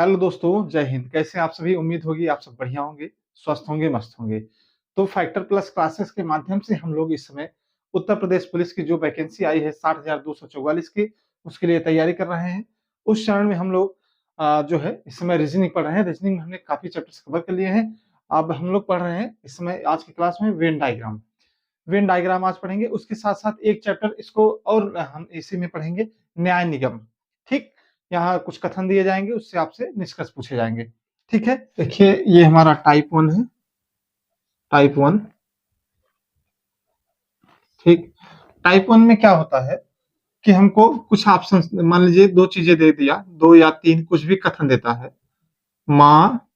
Hello दोस्तों, जय हिंद। कैसे हैं आप सभी? उम्मीद होगी आप सब बढ़िया होंगे, स्वस्थ होंगे, मस्त होंगे। तो फैक्टर प्लस क्लासेस के माध्यम से हम लोग इस समय उत्तर प्रदेश पुलिस की जो वैकेंसी आई है 60,244 की, उसके लिए तैयारी कर रहे हैं। उस चरण में हम लोग जो है इस समय रीजनिंग पढ़ रहे हैं। रीजनिंग में हमने काफी चैप्टर्स कवर कर लिए हैं। अब हम लोग पढ़ रहे हैं इस समय आज की क्लास में वेन डायग्राम। वेन डायग्राम आज पढ़ेंगे, उसके साथ साथ एक चैप्टर इसको और हम इसी में पढ़ेंगे, न्याय निगम। ठीक, यहाँ कुछ कथन दिए जाएंगे, उससे आपसे निष्कर्ष पूछे जाएंगे। ठीक है, देखिए ये हमारा टाइप 1 है, टाइप 1। ठीक, टाइप 1 में क्या होता है कि हमको कुछ ऑप्शन, मान लीजिए दो चीजें दे दिया, दो या तीन कुछ भी कथन देता है, माँ,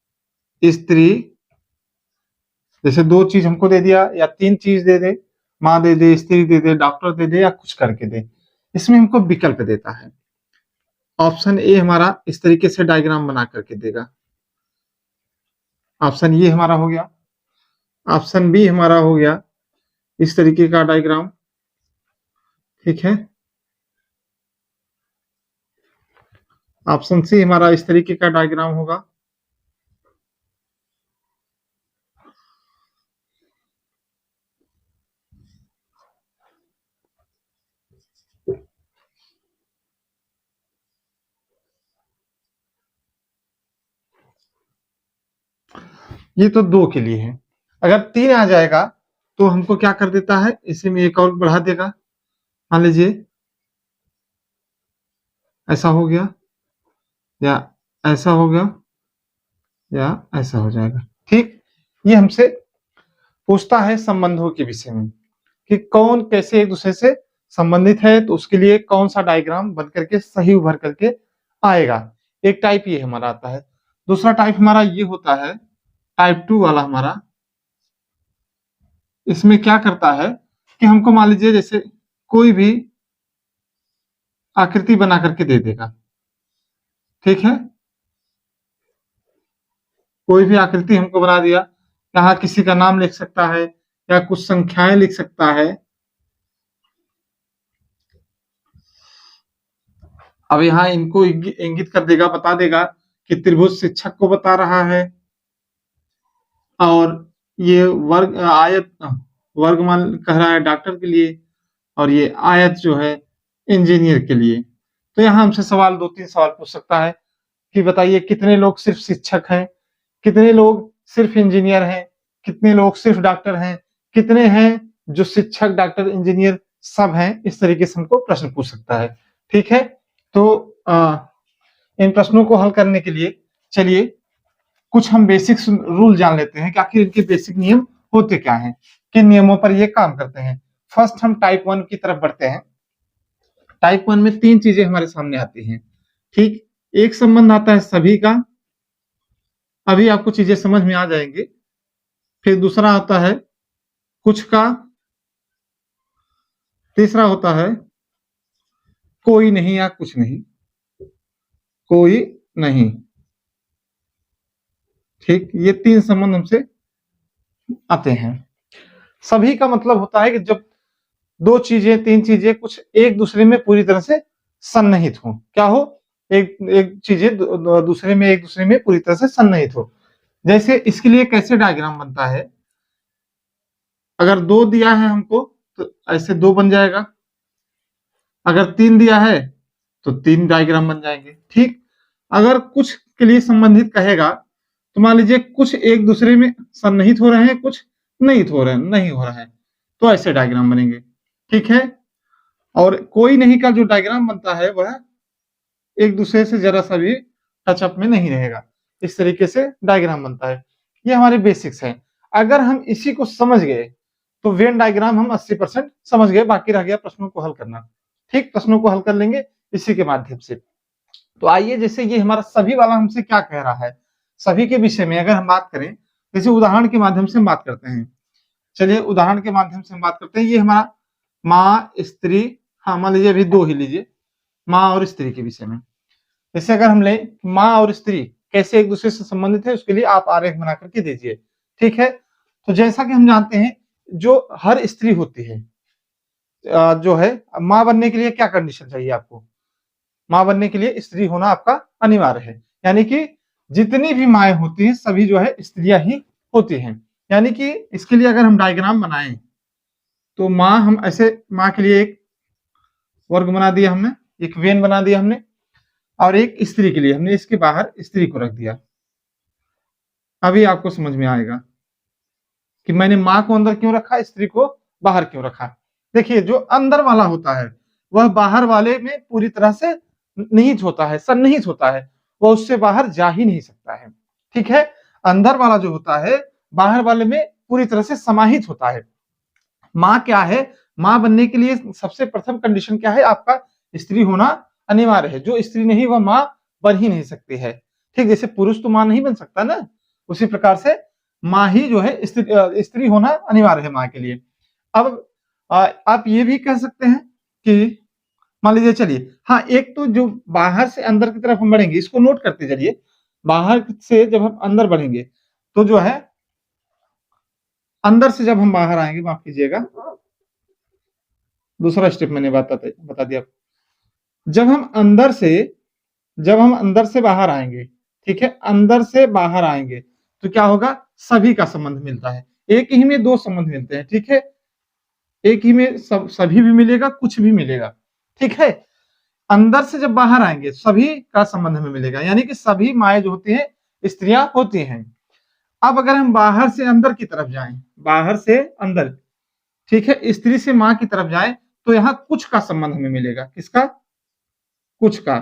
स्त्री, जैसे दो चीज हमको दे दिया या तीन चीज दे दे, माँ दे दे, स्त्री दे दे, डॉक्टर दे दे या कुछ करके दे, इसमें हमको विकल्प देता है। ऑप्शन ए हमारा इस तरीके से डायग्राम बना करके देगा, ऑप्शन ये हमारा हो गया। ऑप्शन बी हमारा हो गया इस तरीके का डायग्राम। ठीक है, ऑप्शन सी हमारा इस तरीके का डायग्राम होगा। ये तो दो के लिए है। अगर तीन आ जाएगा तो हमको क्या कर देता है, इसी में एक और बढ़ा देगा। मान लीजिए ऐसा हो गया, या ऐसा हो गया, या ऐसा हो जाएगा। ठीक, ये हमसे पूछता है संबंधों के विषय में कि कौन कैसे एक दूसरे से संबंधित है, तो उसके लिए कौन सा डायग्राम बन करके सही उभर करके आएगा। एक टाइप ये हमारा आता है। दूसरा टाइप हमारा ये होता है, टाइप 2 वाला हमारा। इसमें क्या करता है कि हमको मान लीजिए जैसे कोई भी आकृति बना करके दे देगा। ठीक है, कोई भी आकृति हमको बना दिया, यहाँ किसी का नाम लिख सकता है या कुछ संख्याएं लिख सकता है। अब यहाँ इनको इंगित कर देगा, बता देगा कि त्रिभुज शिक्षक को बता रहा है, और ये वर्ग आयत वर्गमान कह रहा है डॉक्टर के लिए, और ये आयत जो है इंजीनियर के लिए। तो यहाँ हमसे सवाल, दो तीन सवाल पूछ सकता है कि बताइए कितने लोग सिर्फ शिक्षक हैं, कितने लोग सिर्फ इंजीनियर हैं, कितने लोग सिर्फ डॉक्टर हैं, कितने हैं जो शिक्षक डॉक्टर इंजीनियर सब हैं। इस तरीके से हमको प्रश्न पूछ सकता है। ठीक है, तो इन प्रश्नों को हल करने के लिए चलिए कुछ हम बेसिक रूल जान लेते हैं कि आखिर इनके बेसिक नियम होते क्या हैं, किन नियमों पर ये काम करते हैं। फर्स्ट हम टाइप 1 की तरफ बढ़ते हैं। टाइप 1 में तीन चीजें हमारे सामने आती हैं। ठीक, एक संबंध आता है सभी का, अभी आपको चीजें समझ में आ जाएंगे। फिर दूसरा आता है कुछ का, तीसरा होता है कोई नहीं या कुछ नहीं, कोई नहीं। ठीक, ये तीन संबंध हमसे आते हैं। सभी का मतलब होता है कि जब दो चीजें तीन चीजें कुछ एक दूसरे में पूरी तरह से सन्निहित हो। क्या हो? एक एक चीजें दूसरे में एक दूसरे में पूरी तरह से सन्निहित हो। जैसे इसके लिए कैसे डायग्राम बनता है, अगर दो दिया है हमको तो ऐसे दो बन जाएगा, अगर तीन दिया है तो तीन डायग्राम बन जाएंगे। ठीक, अगर कुछ के लिए संबंधित कहेगा तो मान लीजिए कुछ एक दूसरे में सन्निहित हो रहे हैं, कुछ नहीं हो रहा है, तो ऐसे डायग्राम बनेंगे। ठीक है, और कोई नहीं का जो डायग्राम बनता है वह एक दूसरे से जरा सा भी टचअप में नहीं रहेगा। इस तरीके से डायग्राम बनता है। ये हमारे बेसिक्स हैं। अगर हम इसी को समझ गए तो वेन डायग्राम हम 80% समझ गए, बाकी रह गया प्रश्नों को हल करना। ठीक, प्रश्नों को हल कर लेंगे इसी के माध्यम से। तो आइए, जैसे ये हमारा सभी वाला हमसे क्या कह रहा है, सभी के विषय में अगर हम बात करें, जैसे उदाहरण के माध्यम से हम बात करते हैं। चलिए उदाहरण के माध्यम से हम बात करते हैं। ये हमारा माँ, स्त्री, हाँ मान लीजिए अभी दो ही लीजिए, माँ और स्त्री के विषय में। जैसे अगर हम ले माँ और स्त्री कैसे एक दूसरे से संबंधित है, उसके लिए आप आरेख बना करके दीजिए। ठीक है, तो जैसा कि हम जानते हैं जो हर स्त्री होती है, जो है माँ बनने के लिए क्या कंडीशन चाहिए आपको? माँ बनने के लिए स्त्री होना आपका अनिवार्य है, यानी कि जितनी भी माएँ होती हैं सभी जो है स्त्रियां ही होती हैं। यानी कि इसके लिए अगर हम डायग्राम बनाएं तो माँ हम ऐसे माँ के लिए एक वर्ग बना दिया हमने, एक वेन बना दिया हमने, और एक स्त्री के लिए हमने इसके बाहर स्त्री को रख दिया। अभी आपको समझ में आएगा कि मैंने माँ को अंदर क्यों रखा, स्त्री को बाहर क्यों रखा। देखिए जो अंदर वाला होता है वह बाहर वाले में पूरी तरह से निहित होता है, सन्निहित होता है, वह उससे बाहर जा ही नहीं सकता है। ठीक है, अंदर वाला जो होता है बाहर वाले में पूरी तरह से समाहित होता है। माँ क्या है, माँ बनने के लिए सबसे प्रथम कंडीशन क्या है, आपका स्त्री होना अनिवार्य है। जो स्त्री नहीं वह माँ बन ही नहीं सकती है। ठीक, जैसे पुरुष तो माँ नहीं बन सकता ना, उसी प्रकार से माँ ही जो है स्त्री होना अनिवार्य है माँ के लिए। अब आप ये भी कह सकते हैं कि मान लीजिए, चलिए हाँ, एक तो जो बाहर से अंदर की तरफ हम बढ़ेंगे, इसको नोट करते चलिए। बाहर से जब हम अंदर बढ़ेंगे तो जो है अंदर से जब हम बाहर आएंगे, माफ कीजिएगा दूसरा स्टेप मैंने बता दिया। जब हम अंदर से बाहर आएंगे, ठीक है, अंदर से बाहर आएंगे तो क्या होगा, सभी का संबंध मिलता है। एक ही में दो संबंध मिलते हैं, ठीक है, एक ही में सभी भी मिलेगा, कुछ भी मिलेगा। ठीक है, अंदर से जब बाहर आएंगे सभी का संबंध हमें मिलेगा, यानी कि सभी माएँ जो होती हैं स्त्रियां होती हैं। अब अगर हम बाहर से अंदर की तरफ जाएं, बाहर से अंदर, ठीक है, स्त्री से माँ की तरफ जाए तो यहाँ कुछ का संबंध हमें मिलेगा। किसका, कुछ का।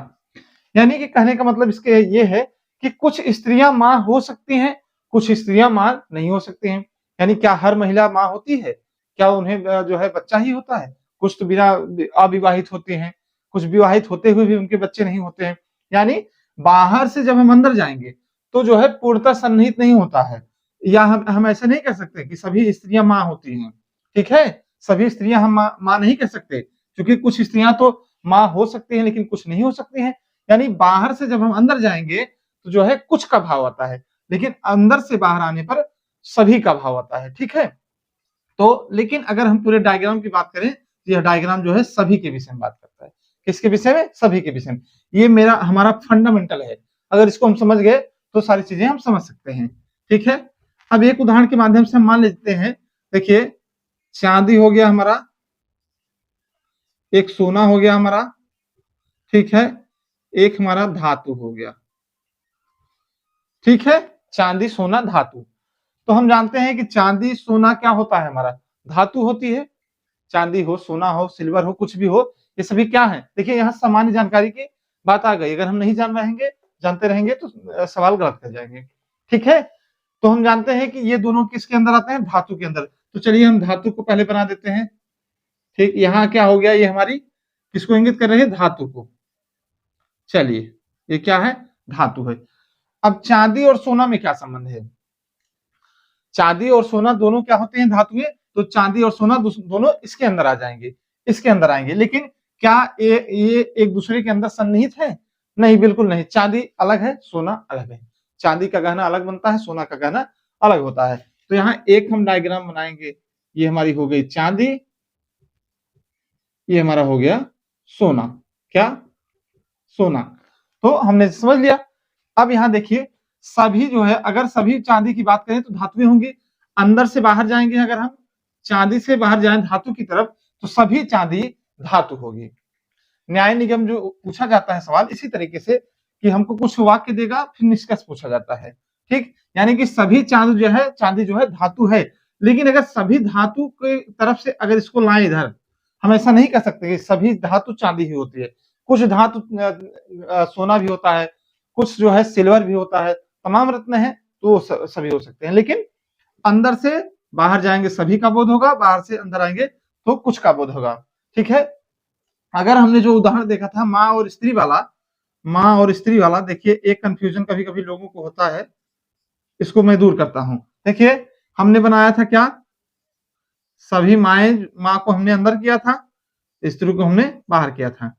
यानी कि कहने का मतलब इसके ये है कि कुछ स्त्रियां माँ हो सकती हैं, कुछ स्त्रियां माँ नहीं हो सकती हैं। यानी क्या हर महिला माँ होती है, क्या उन्हें जो है बच्चा ही होता है। कुछ तो बिना अविवाहित होते हैं, कुछ विवाहित होते हुए भी उनके बच्चे नहीं होते हैं। यानी बाहर से जब हम अंदर जाएंगे तो जो है पूर्णतः सन्निहित नहीं होता है, या हम ऐसे नहीं कह सकते कि सभी स्त्रियां माँ होती हैं। ठीक है, सभी स्त्रियां हम माँ नहीं कह सकते, क्योंकि कुछ स्त्रियां तो माँ हो सकती हैं लेकिन कुछ नहीं हो सकती हैं। यानी बाहर से जब हम अंदर जाएंगे तो जो है कुछ का भाव आता है, लेकिन अंदर से बाहर आने पर सभी का भाव आता है। ठीक है, तो लेकिन अगर हम पूरे डायग्राम की बात करें तो यह डायग्राम जो है सभी के विषय में बात करता है। किसके विषय में, सभी के विषय में। ये मेरा हमारा फंडामेंटल है, अगर इसको हम समझ गए तो सारी चीजें हम समझ सकते हैं। ठीक है, अब एक उदाहरण के माध्यम से हम मान लेते हैं। देखिए, चांदी हो गया हमारा, एक सोना हो गया हमारा, ठीक है, एक हमारा धातु हो गया। ठीक है, चांदी सोना धातु। तो हम जानते हैं कि चांदी सोना क्या होता है, हमारा धातु होती है। चांदी हो, सोना हो, सिल्वर हो, कुछ भी हो, ये सभी क्या है। देखिए यहाँ सामान्य जानकारी की बात आ गई, अगर हम नहीं जानते रहेंगे तो सवाल गलत कर जाएंगे। ठीक है, तो हम जानते हैं कि ये दोनों किसके अंदर आते हैं, धातु के अंदर। तो चलिए हम धातु को पहले बना देते हैं। ठीक, यहाँ क्या हो गया, ये हमारी किसको इंगित कर रही है, धातु को। चलिए ये क्या है, धातु है। अब चांदी और सोना में क्या संबंध है, चांदी और सोना दोनों क्या होते हैं, धातुएं। तो चांदी और सोना दोनों इसके अंदर आ जाएंगे, इसके अंदर आएंगे। लेकिन क्या ये एक दूसरे के अंदर सन्निहित है, नहीं, बिल्कुल नहीं। चांदी अलग है, सोना अलग है। चांदी का गहना अलग बनता है, सोना का गहना अलग होता है। तो यहाँ एक हम डायग्राम बनाएंगे, ये हमारी हो गई चांदी, ये हमारा हो गया सोना। क्या, सोना। तो हमने समझ लिया। अब यहाँ देखिए, सभी जो है, अगर सभी चांदी की बात करें तो धातुएं होंगी। अंदर से बाहर जाएंगे, अगर हम चांदी से बाहर जाएं धातु की तरफ तो सभी चांदी धातु होगी। न्याय निगम जो पूछा जाता है सवाल, इसी तरीके से कि हमको कुछ वाक्य देगा फिर निष्कर्ष पूछा जाता है। ठीक, यानी कि सभी चांदी जो है धातु है। लेकिन अगर सभी धातु के तरफ से अगर इसको लाएं इधर, हम ऐसा नहीं कह सकते कि सभी धातु चांदी ही होती है। कुछ धातु सोना भी होता है, कुछ जो है सिल्वर भी होता है। तमाम रत्न है तो सभी हो सकते हैं। लेकिन अंदर से बाहर जाएंगे सभी का बोध होगा, बाहर से अंदर आएंगे तो कुछ का बोध होगा। ठीक है, अगर हमने जो उदाहरण देखा था माँ और स्त्री वाला, देखिए एक कंफ्यूजन कभी कभी लोगों को होता है, इसको मैं दूर करता हूं। देखिए हमने बनाया था क्या, सभी माँ को हमने अंदर किया था, स्त्री को हमने बाहर किया था।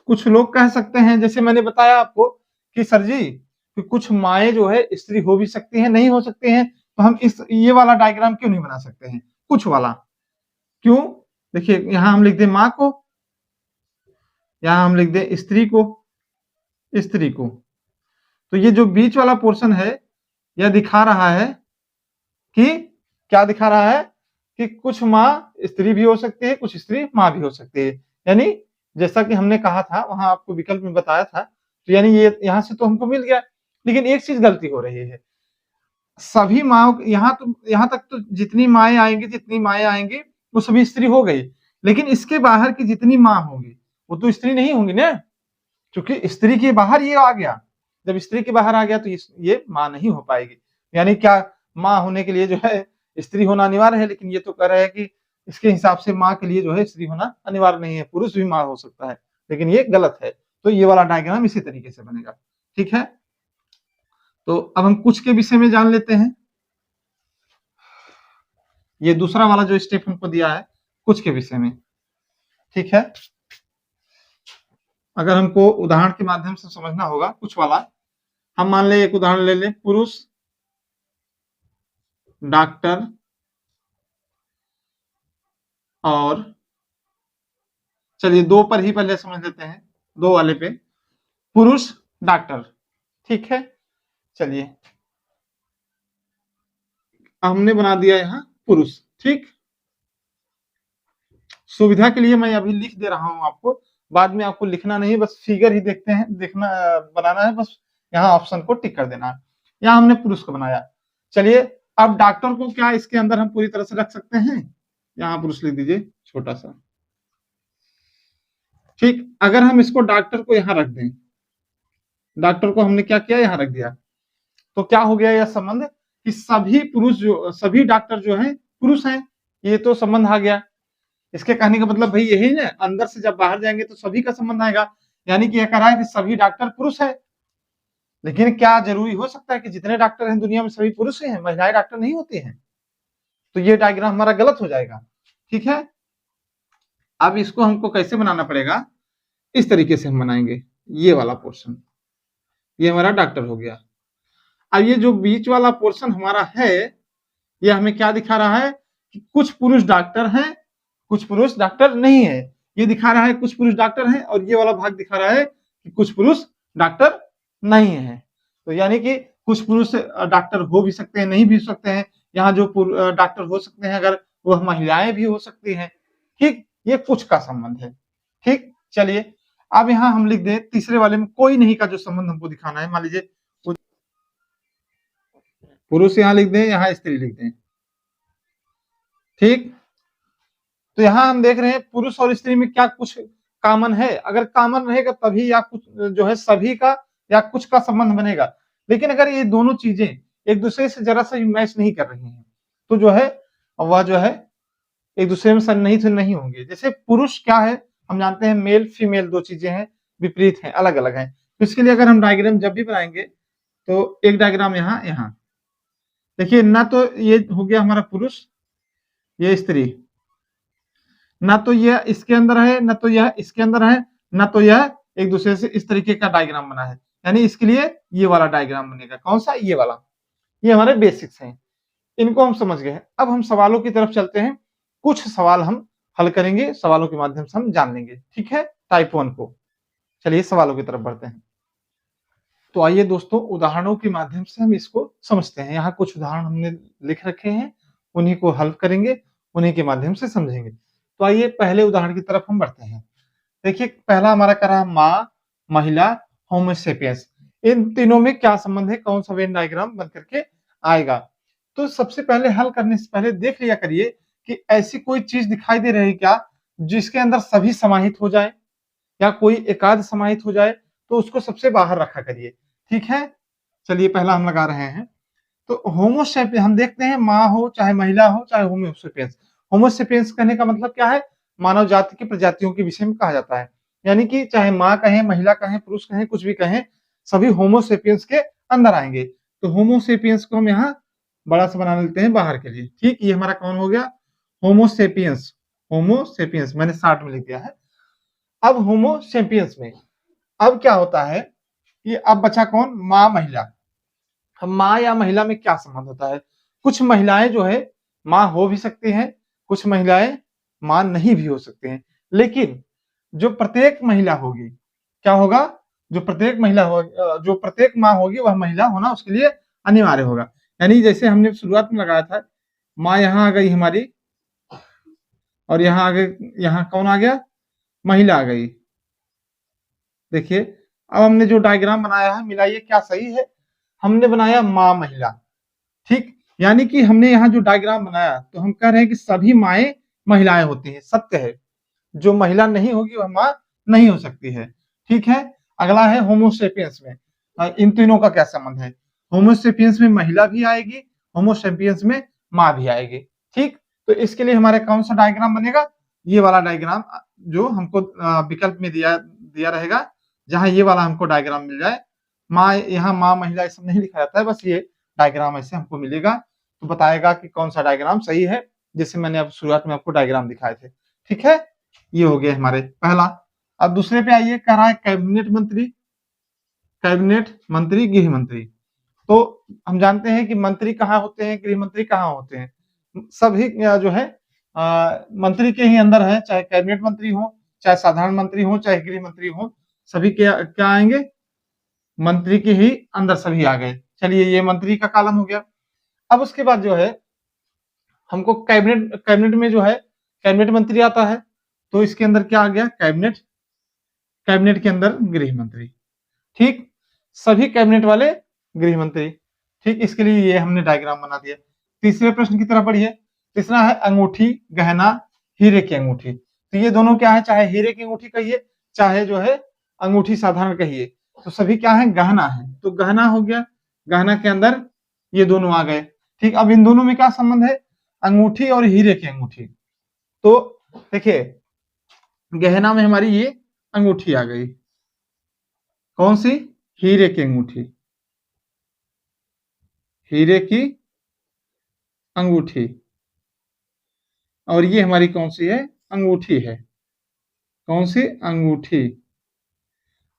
कुछ लोग कह सकते हैं, जैसे मैंने बताया आपको कि सर जी कि कुछ माएँ जो है स्त्री हो भी सकती हैं, नहीं हो सकती हैं, तो हम ये वाला डायग्राम क्यों नहीं बना सकते हैं, कुछ वाला। क्यों, देखिए यहाँ हम लिख दें माँ को, यहाँ हम लिख दें स्त्री को, तो ये जो बीच वाला पोर्शन है यह दिखा रहा है कि क्या दिखा रहा है कि कुछ माँ स्त्री भी हो सकती है, कुछ स्त्री माँ भी हो सकती है। यानी जैसा कि हमने कहा था वहां आपको विकल्प में बताया था, तो यानी ये यहाँ से तो हमको मिल गया, लेकिन एक चीज गलती हो रही है। सभी माँ यहाँ तक तो जितनी माएँ आएंगी वो सभी स्त्री हो गई, लेकिन इसके बाहर की जितनी माँ होंगी वो तो स्त्री नहीं होंगी ना, क्योंकि स्त्री के बाहर ये आ गया। जब स्त्री के बाहर आ गया तो ये माँ नहीं हो पाएगी। यानी क्या, माँ होने के लिए जो है स्त्री होना अनिवार्य है, लेकिन ये तो कह रहे हैं कि इसके हिसाब से माँ के लिए जो है स्त्री होना अनिवार्य नहीं है, पुरुष भी माँ हो सकता है, लेकिन ये गलत है। तो ये वाला डायग्राम इसी तरीके से बनेगा। ठीक है, तो अब हम कुछ के विषय में जान लेते हैं। ये दूसरा वाला जो स्टेप हमको दिया है कुछ के विषय में। ठीक है, अगर हमको उदाहरण के माध्यम से समझना होगा कुछ वाला, हम मान ले एक उदाहरण ले लें, पुरुष डॉक्टर और, चलिए दो पर ही पहले समझ लेते हैं, दो वाले पे, पुरुष डॉक्टर। ठीक है, चलिए हमने बना दिया यहाँ पुरुष। ठीक, सुविधा के लिए मैं अभी लिख दे रहा हूं आपको, बाद में आपको लिखना नहीं, बस फिगर ही देखते हैं, देखना बनाना है, बस यहाँ ऑप्शन को टिक कर देना है। यहाँ हमने पुरुष को बनाया। चलिए अब डॉक्टर को क्या इसके अंदर हम पूरी तरह से रख सकते हैं, यहाँ पुरुष लिख दीजिए छोटा सा। ठीक, अगर हम इसको डॉक्टर को यहाँ रख दें, डॉक्टर को हमने क्या किया यहाँ रख दिया, तो क्या हो गया यह संबंध कि सभी डॉक्टर जो है पुरुष हैं, ये तो संबंध आ गया। इसके कहने का मतलब भाई यही ना, अंदर से जब बाहर जाएंगे तो सभी का संबंध आएगा, यानी कि यह कह रहा है कि सभी डॉक्टर पुरुष है। लेकिन क्या जरूरी हो सकता है कि जितने डॉक्टर हैं दुनिया में सभी पुरुष ही हैं, महिलाएं डॉक्टर नहीं होती हैं? तो ये डायग्राम हमारा गलत हो जाएगा। ठीक है, अब इसको हमको कैसे बनाना पड़ेगा, इस तरीके से हम बनाएंगे ये वाला पोर्शन, ये हमारा डॉक्टर हो गया। अब ये जो बीच वाला पोर्शन हमारा है, ये हमें क्या दिखा रहा है कि कुछ पुरुष डॉक्टर हैं, कुछ पुरुष डॉक्टर नहीं है। ये दिखा रहा है कुछ पुरुष डॉक्टर हैं, और ये वाला भाग दिखा रहा है कि कुछ पुरुष डॉक्टर नहीं है। तो यानी कि कुछ पुरुष डॉक्टर हो भी सकते हैं, नहीं भी हो सकते हैं। यहाँ जो डॉक्टर हो सकते हैं अगर वह महिलाएं भी हो सकती हैं। ठीक, ये कुछ का संबंध है। ठीक, चलिए अब यहाँ हम लिख दें तीसरे वाले में कोई नहीं का जो संबंध हमको दिखाना है। मान लीजिए पुरुष यहाँ लिख दें, यहाँ स्त्री लिख दें। ठीक, तो यहाँ हम देख रहे हैं पुरुष और स्त्री में क्या कुछ कॉमन है। अगर कॉमन रहेगा तभी या कुछ जो है सभी का या कुछ का संबंध बनेगा। लेकिन अगर ये दोनों चीजें एक दूसरे से जरा सा मैच नहीं कर रही हैं तो जो है वह जो है एक दूसरे में सन्निहित नहीं होंगे। जैसे पुरुष क्या है, हम जानते हैं मेल फीमेल दो चीजें हैं, विपरीत हैं, अलग अलग हैं। तो इसके लिए अगर हम डायग्राम जब भी बनाएंगे तो एक डायग्राम यहाँ यहाँ देखिए, ना तो ये हो गया हमारा पुरुष, ये स्त्री, ना तो यह इसके अंदर है, ना तो यह इसके अंदर है, ना तो यह एक दूसरे से इस तरीके का डायग्राम बना है। यानी इसके लिए ये वाला डायग्राम बनेगा। कौन सा, ये वाला। ये हमारे बेसिक्स हैं, इनको हम समझ गए हैं। अब हम सवालों की तरफ चलते हैं। कुछ सवाल हम हल करेंगे, सवालों के माध्यम से हम जान लेंगे। ठीक है, टाइप 1 को। चलिए सवालों की तरफ बढ़ते हैं। तो आइए दोस्तों, उदाहरणों के माध्यम से हम इसको समझते हैं। यहाँ कुछ उदाहरण हमने लिख रखे हैं, उन्हीं को हल करेंगे, उन्हीं के माध्यम से समझेंगे। तो आइए पहले उदाहरण की तरफ हम बढ़ते हैं। देखिए पहला हमारा कह रहा है माँ, महिला, होमोसेपियंस। इन तीनों में क्या संबंध है, कौन सा वेन डायग्राम बन करके आएगा। तो सबसे पहले हल करने से पहले देख लिया करिए कि ऐसी कोई चीज दिखाई दे रही क्या जिसके अंदर सभी समाहित हो जाए या कोई एकाध समाहित हो जाए, तो उसको सबसे बाहर रखा करिए। ठीक है, चलिए पहला हम लगा रहे हैं। तो होमोसेपियंस हम देखते हैं, माँ हो चाहे महिला हो चाहे होमोसेपियंस। होमोसेपियंस कहने का मतलब क्या है, मानव जाति की प्रजातियों के विषय में कहा जाता है। यानी कि चाहे माँ कहें, महिला कहें, पुरुष कहें, कुछ भी कहें, सभी होमोसेपियंस के अंदर आएंगे। तो होमोसेपियंस को हम यहाँ बड़ा सा बना लेते हैं बाहर के लिए। ठीक, ये हमारा कौन हो गया, होमोसेपियंस। होमोसेपियंस मैंने शॉर्ट में लिख दिया है। अब होमोसेपियंस में अब क्या होता है कि अब बचा कौन, माँ, महिला। माँ या महिला में क्या संबंध होता है, कुछ महिलाएं जो है माँ हो भी सकती हैं, कुछ महिलाएं माँ नहीं भी हो सकती हैं। लेकिन जो प्रत्येक महिला होगी क्या होगा, जो प्रत्येक महिला हो जो प्रत्येक माँ होगी वह महिला होना उसके लिए अनिवार्य होगा। यानी जैसे हमने शुरुआत में लगाया था, माँ यहाँ आ गई हमारी, और यहाँ आ गई, यहाँ कौन आ गया, महिला आ गई। देखिए अब हमने जो डायग्राम बनाया है, मिलाइए क्या सही है। हमने बनाया माँ महिला, ठीक, यानी कि हमने यहाँ जो डायग्राम बनाया तो हम कह रहे हैं कि सभी माएँ महिलाएं होती हैं, सत्य है। जो महिला नहीं होगी वह माँ नहीं हो सकती है, ठीक है। अगला है होमोसेपियंस में, इन तीनों का क्या संबंध है। होमोसेपियंस में महिला भी आएगी, होमोसेपियंस में माँ भी आएगी, ठीक। तो इसके लिए हमारे कौन सा डायग्राम बनेगा, ये वाला डायग्राम जो हमको विकल्प में दिया दिया रहेगा, जहां ये वाला हमको डायग्राम मिल जाए। माँ, यहाँ माँ महिला ऐसा नहीं लिखा जाता है, बस ये डायग्राम ऐसे हमको मिलेगा तो बताएगा कि कौन सा डायग्राम सही है, जैसे मैंने अब शुरुआत में आपको डायग्राम दिखाए थे, ठीक है। ये हो गया हमारे पहला। अब दूसरे पे आइए, कह रहा है कैबिनेट मंत्री, कैबिनेट मंत्री, गृह मंत्री। तो हम जानते हैं कि मंत्री कहाँ होते हैं, गृह मंत्री कहाँ होते हैं, सभी जो है मंत्री के ही अंदर है, चाहे कैबिनेट मंत्री हो, चाहे साधारण मंत्री हो, चाहे गृह मंत्री हो, सभी क्या क्या आएंगे, मंत्री के ही अंदर सभी आ गए। चलिए ये मंत्री का कॉलम हो गया। अब उसके बाद जो है हमको कैबिनेट, कैबिनेट में जो है कैबिनेट मंत्री आता है, तो इसके अंदर क्या आ गया, कैबिनेट, कैबिनेट के अंदर गृह मंत्री, ठीक, सभी कैबिनेट वाले गृह मंत्री, ठीक। इसके लिए ये हमने डायग्राम बना दिया। तीसरे प्रश्न की तरफ बढ़िए। तीसरा है अंगूठी, गहना, हीरे की अंगूठी। तो ये दोनों क्या है, चाहे हीरे की अंगूठी कहिए, चाहे जो है अंगूठी साधारण कहिए, तो सभी क्या है, गहना है। तो गहना हो गया, गहना के अंदर ये दोनों आ गए, ठीक। अब इन दोनों में क्या संबंध है, अंगूठी और हीरे की अंगूठी। तो देखिए गहना में हमारी ये अंगूठी आ गई, कौन सी, हीरे की अंगूठी, हीरे की अंगूठी। और ये हमारी कौन सी है, अंगूठी है, कौन सी, अंगूठी।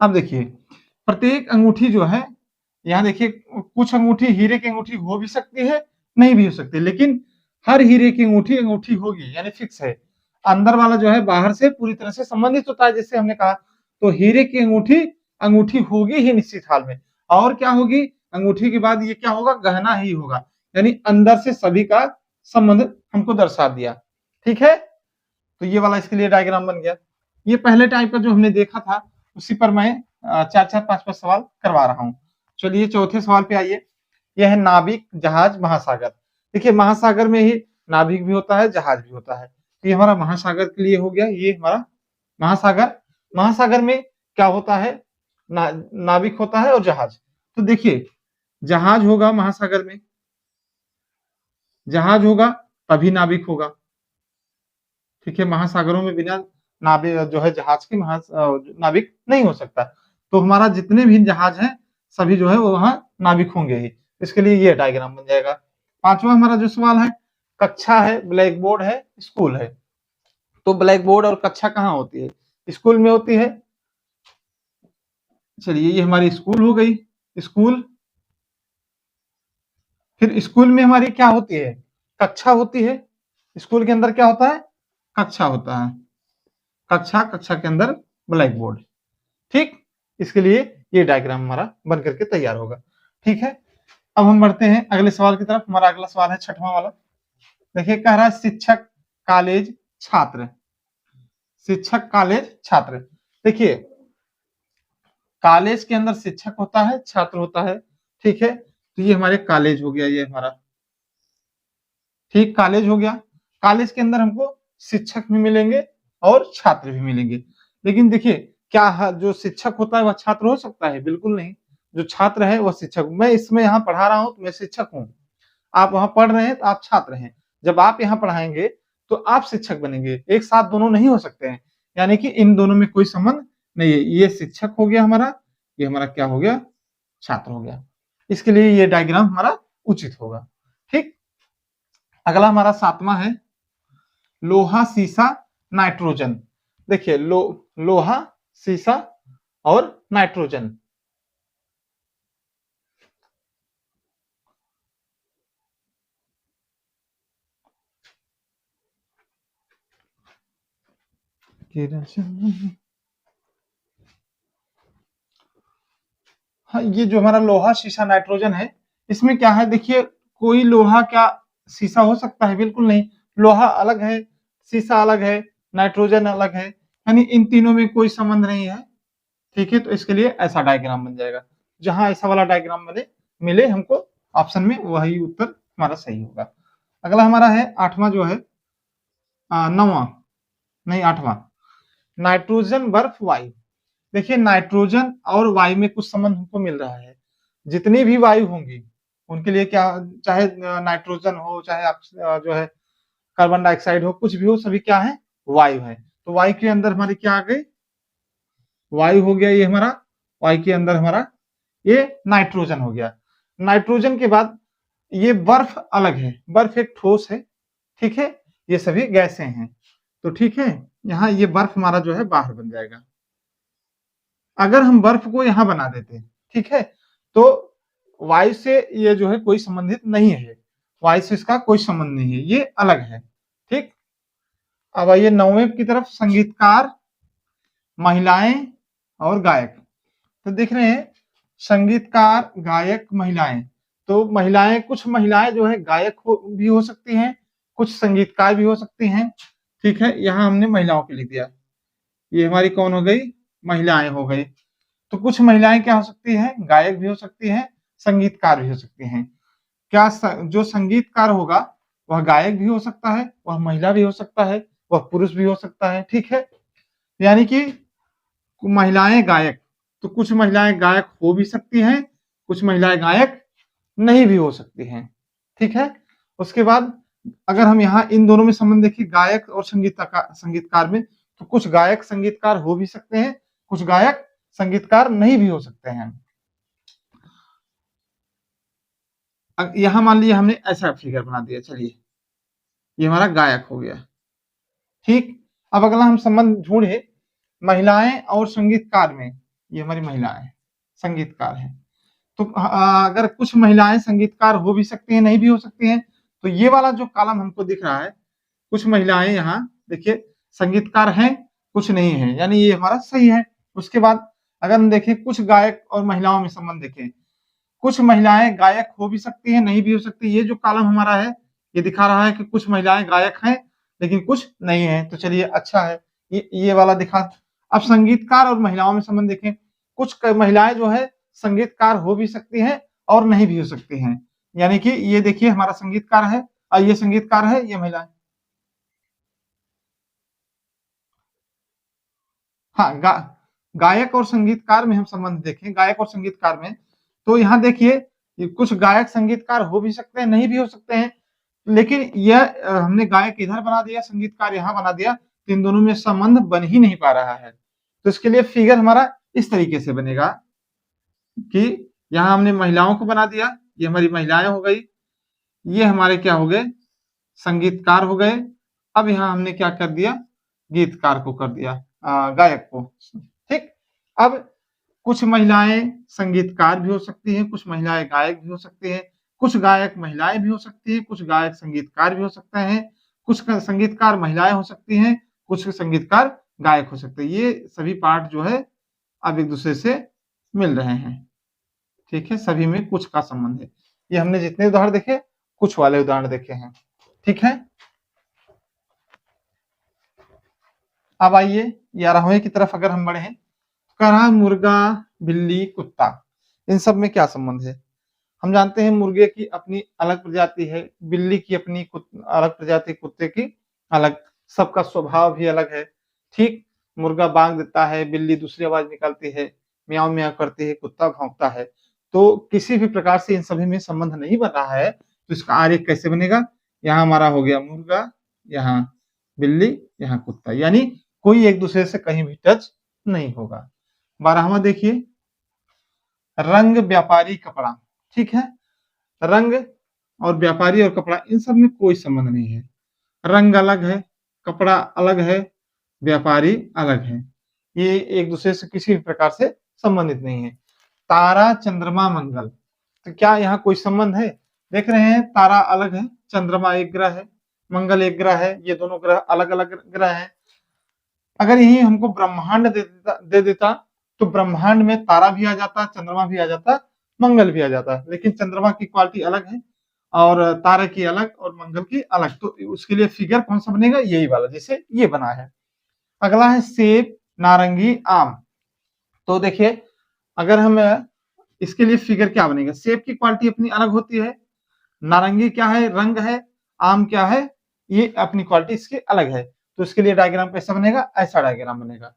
अब देखिए प्रत्येक अंगूठी जो है, यहाँ देखिए कुछ अंगूठी हीरे की अंगूठी हो भी सकती है, नहीं भी हो सकती, लेकिन हर हीरे की अंगूठी अंगूठी होगी, यानी फिक्स है। अंदर वाला जो है बाहर से पूरी तरह से संबंधित होता है, जैसे हमने कहा, तो हीरे की अंगूठी अंगूठी होगी ही निश्चित हाल में। और क्या होगी, अंगूठी के बाद ये क्या होगा, गहना ही होगा, यानी अंदर से सभी का संबंध हमको दर्शा दिया, ठीक है। तो ये वाला इसके लिए डायग्राम बन गया। ये पहले टाइप का जो हमने देखा था उसी पर मैं चार चार पांच पांच सवाल करवा रहा हूँ। चलिए चौथे सवाल पे आइए। यह है नाविक, जहाज, महासागर। देखिए महासागर में ही नाविक भी होता है, जहाज भी होता है। तो ये हमारा महासागर के लिए हो गया, ये हमारा महासागर। महासागर में क्या होता है, नाविक होता है और जहाज। तो देखिए जहाज होगा महासागर में, जहाज होगा तभी नाविक होगा, ठीक है। महासागरों में बिना नाविक जो है जहाज के नाविक नहीं हो सकता। तो हमारा जितने भी जहाज हैं सभी जो है वो वहां नाविक होंगे ही। इसके लिए ये डायग्राम बन जाएगा। पांचवा हमारा जो सवाल है, कक्षा है, ब्लैक बोर्ड है, स्कूल है। तो ब्लैक बोर्ड और कक्षा कहाँ होती है, स्कूल में होती है। चलिए ये हमारी स्कूल हो गई, स्कूल। फिर स्कूल में हमारी क्या होती है, कक्षा होती है। स्कूल के अंदर क्या होता है, कक्षा होता है, कक्षा, कक्षा के अंदर ब्लैक बोर्ड, ठीक। इसके लिए ये डायग्राम हमारा बन करके तैयार होगा, ठीक है। अब हम बढ़ते हैं अगले सवाल की तरफ। हमारा अगला सवाल है छठवां वाला। देखिए कह रहा है शिक्षक, कॉलेज, छात्र। शिक्षक, कॉलेज, छात्र। देखिए कॉलेज के अंदर शिक्षक होता है, छात्र होता है, ठीक है। तो ये हमारे कॉलेज हो गया, ये हमारा, ठीक, कॉलेज हो गया। कॉलेज के अंदर हमको शिक्षक भी मिलेंगे और छात्र भी मिलेंगे। लेकिन देखिए क्या जो शिक्षक होता है वह छात्र हो सकता है, बिल्कुल नहीं। जो छात्र है वह शिक्षक, मैं इसमें यहाँ पढ़ा रहा हूँ तो मैं शिक्षक हूँ, आप वहां पढ़ रहे हैं तो आप छात्र हैं। जब आप यहाँ पढ़ाएंगे तो आप शिक्षक बनेंगे, एक साथ दोनों नहीं हो सकते हैं। यानी कि इन दोनों में कोई संबंध नहीं है। ये शिक्षक हो गया हमारा, ये हमारा क्या हो गया, छात्र हो गया। इसके लिए ये डायग्राम हमारा उचित होगा, ठीक। अगला हमारा सातवां है लोहा, शीशा, नाइट्रोजन। देखिए लोहा, शीशा और नाइट्रोजन। हाँ, ये जो हमारा लोहा शीशा नाइट्रोजन है, इसमें क्या है देखिए, कोई लोहा क्या शीशा हो सकता है? बिल्कुल नहीं। लोहा अलग है, शीशा अलग है, नाइट्रोजन अलग है, यानी इन तीनों में कोई संबंध नहीं है। ठीक है, तो इसके लिए ऐसा डायग्राम बन जाएगा। जहां ऐसा वाला डायग्राम बने मिले हमको ऑप्शन में, वही उत्तर हमारा सही होगा। अगला हमारा है आठवां जो है, नौवां नहीं आठवां, नाइट्रोजन बर्फ वायु। देखिए नाइट्रोजन और वायु में कुछ संबंध हमको मिल रहा है। जितनी भी वायु होंगी उनके लिए क्या, चाहे नाइट्रोजन हो, चाहे जो है कार्बन डाइऑक्साइड हो, कुछ भी हो, सभी क्या है? वायु है। तो वायु के अंदर हमारी क्या आ गई? वायु हो गया ये हमारा। वायु के अंदर हमारा ये नाइट्रोजन हो गया। नाइट्रोजन के बाद ये बर्फ अलग है। बर्फ एक ठोस है, ठीक है, ये सभी गैसें हैं। तो ठीक है, यहाँ ये बर्फ हमारा जो है बाहर बन जाएगा। अगर हम बर्फ को यहाँ बना देते, ठीक है, तो वायु से ये जो है कोई संबंधित नहीं है, वायु से इसका कोई संबंध नहीं है, ये अलग है। ठीक, अब आइए नौवें की तरफ, संगीतकार, महिलाएं और गायक। तो देख रहे हैं संगीतकार, गायक, महिलाएं। तो महिलाएं, कुछ महिलाएं जो है गायक भी हो सकती हैं, कुछ संगीतकार भी हो सकती हैं। ठीक है, यहाँ हमने महिलाओं के लिख दिया। ये हमारी कौन हो गई? महिलाएं हो गई। तो कुछ महिलाएं क्या हो सकती हैं? गायक भी हो सकती हैं, संगीतकार भी हो सकती हैं। क्या जो संगीतकार होगा वह गायक भी हो सकता है, वह महिला भी हो सकता है, वह पुरुष भी हो सकता है। ठीक है, यानी कि महिलाएं गायक, तो कुछ महिलाएं गायक हो भी सकती हैं, कुछ महिलाएं गायक नहीं भी हो सकती हैं। ठीक है, उसके बाद अगर हम यहाँ इन दोनों में संबंध देखिए, गायक और संगीतकार में, तो कुछ गायक संगीतकार हो भी सकते हैं, कुछ गायक संगीतकार नहीं भी हो सकते हैं। यहां मान लिया हमने ऐसा फिगर बना दिया, चलिए ये हमारा गायक हो गया। ठीक, अब अगला हम संबंध ढूंढे महिलाएं और संगीतकार में। ये हमारी महिलाएं संगीतकार हैं, तो अगर कुछ महिलाएं संगीतकार हो भी सकती हैं, नहीं भी हो सकती हैं। तो ये वाला जो कॉलम हमको दिख रहा है, कुछ महिलाएं यहाँ देखिए संगीतकार हैं, कुछ नहीं है, यानी ये हमारा सही है। उसके बाद अगर हम देखें कुछ गायक और महिलाओं में संबंध देखें, कुछ महिलाएं गायक हो भी सकती हैं, नहीं भी हो सकती। ये जो कॉलम हमारा है ये दिखा रहा है कि कुछ महिलाएं गायक हैं लेकिन कुछ नहीं है, तो चलिए अच्छा है, ये वाला दिखा। अब संगीतकार और महिलाओं में संबंध देखें, कुछ महिलाएं जो है संगीतकार हो भी सकती हैं और नहीं भी हो सकती हैं, यानी कि ये देखिए हमारा संगीतकार है और ये संगीतकार है, ये महिला है। हाँ, गायक और संगीतकार में हम संबंध देखें, गायक और संगीतकार में, तो यहाँ देखिए कुछ गायक संगीतकार हो भी सकते हैं, नहीं भी हो सकते हैं, लेकिन यह हमने गायक इधर बना दिया, संगीतकार यहाँ बना दिया, तो इन दोनों में संबंध बन ही नहीं पा रहा है। तो इसके लिए फिगर हमारा इस तरीके से बनेगा कि यहाँ हमने महिलाओं को बना दिया, ये हमारी महिलाएं हो गई, ये हमारे क्या हो गए? संगीतकार हो गए। अब यहाँ हमने क्या कर दिया? गीतकार को कर दिया, गायक को। ठीक, अब कुछ महिलाएं संगीतकार भी हो सकती हैं, कुछ महिलाएं गायक भी हो सकती हैं, कुछ गायक महिलाएं भी हो सकती हैं, कुछ गायक संगीतकार भी हो सकते हैं, कुछ संगीतकार महिलाएं हो सकती हैं, कुछ संगीतकार गायक हो सकते हैं। ये सभी पार्ट जो है अब एक दूसरे से मिल रहे हैं। ठीक है, सभी में कुछ का संबंध है। ये हमने जितने उदाहरण देखे, कुछ वाले उदाहरण देखे हैं। ठीक है, अब आइए 11वें की तरफ अगर हम बढ़े, कहा मुर्गा, बिल्ली, कुत्ता, इन सब में क्या संबंध है? हम जानते हैं मुर्गे की अपनी अलग प्रजाति है, बिल्ली की अपनी अलग प्रजाति, कुत्ते की अलग, सबका स्वभाव भी अलग है। ठीक, मुर्गा बांग देता है, बिल्ली दूसरी आवाज निकालती है, म्याऊं म्याऊं करती है, कुत्ता भौंकता है। तो किसी भी प्रकार से इन सभी में संबंध नहीं बन रहा है, तो इसका आरेख कैसे बनेगा? यहाँ हमारा हो गया मुर्गा, यहाँ बिल्ली, यहाँ कुत्ता, यानी कोई एक दूसरे से कहीं भी टच नहीं होगा। 12वां देखिए, रंग, व्यापारी, कपड़ा। ठीक है, रंग और व्यापारी और कपड़ा, इन सब में कोई संबंध नहीं है। रंग अलग है, कपड़ा अलग है, व्यापारी अलग है, ये एक दूसरे से किसी भी प्रकार से संबंधित नहीं है। तारा, चंद्रमा, मंगल, तो क्या यहाँ कोई संबंध है? देख रहे हैं तारा अलग है, चंद्रमा एक ग्रह है, मंगल एक ग्रह है, ये दोनों ग्रह अलग अलग ग्रह हैं। अगर यही हमको ब्रह्मांड दे देता तो ब्रह्मांड में तारा भी आ जाता, चंद्रमा भी आ जाता, मंगल भी आ जाता, लेकिन चंद्रमा की क्वालिटी अलग है और तारे की अलग और मंगल की अलग। तो उसके लिए फिगर कौन सा बनेगा, यही वाला जैसे ये बना है। अगला है सेब, नारंगी, आम। तो देखिए अगर हम इसके लिए फिगर क्या बनेगा, सेब की क्वालिटी अपनी अलग होती है, नारंगी क्या है, रंग है, आम क्या है, ये अपनी क्वालिटी इसकी अलग है। तो इसके लिए डायग्राम कैसा बनेगा, ऐसा डायग्राम बनेगा।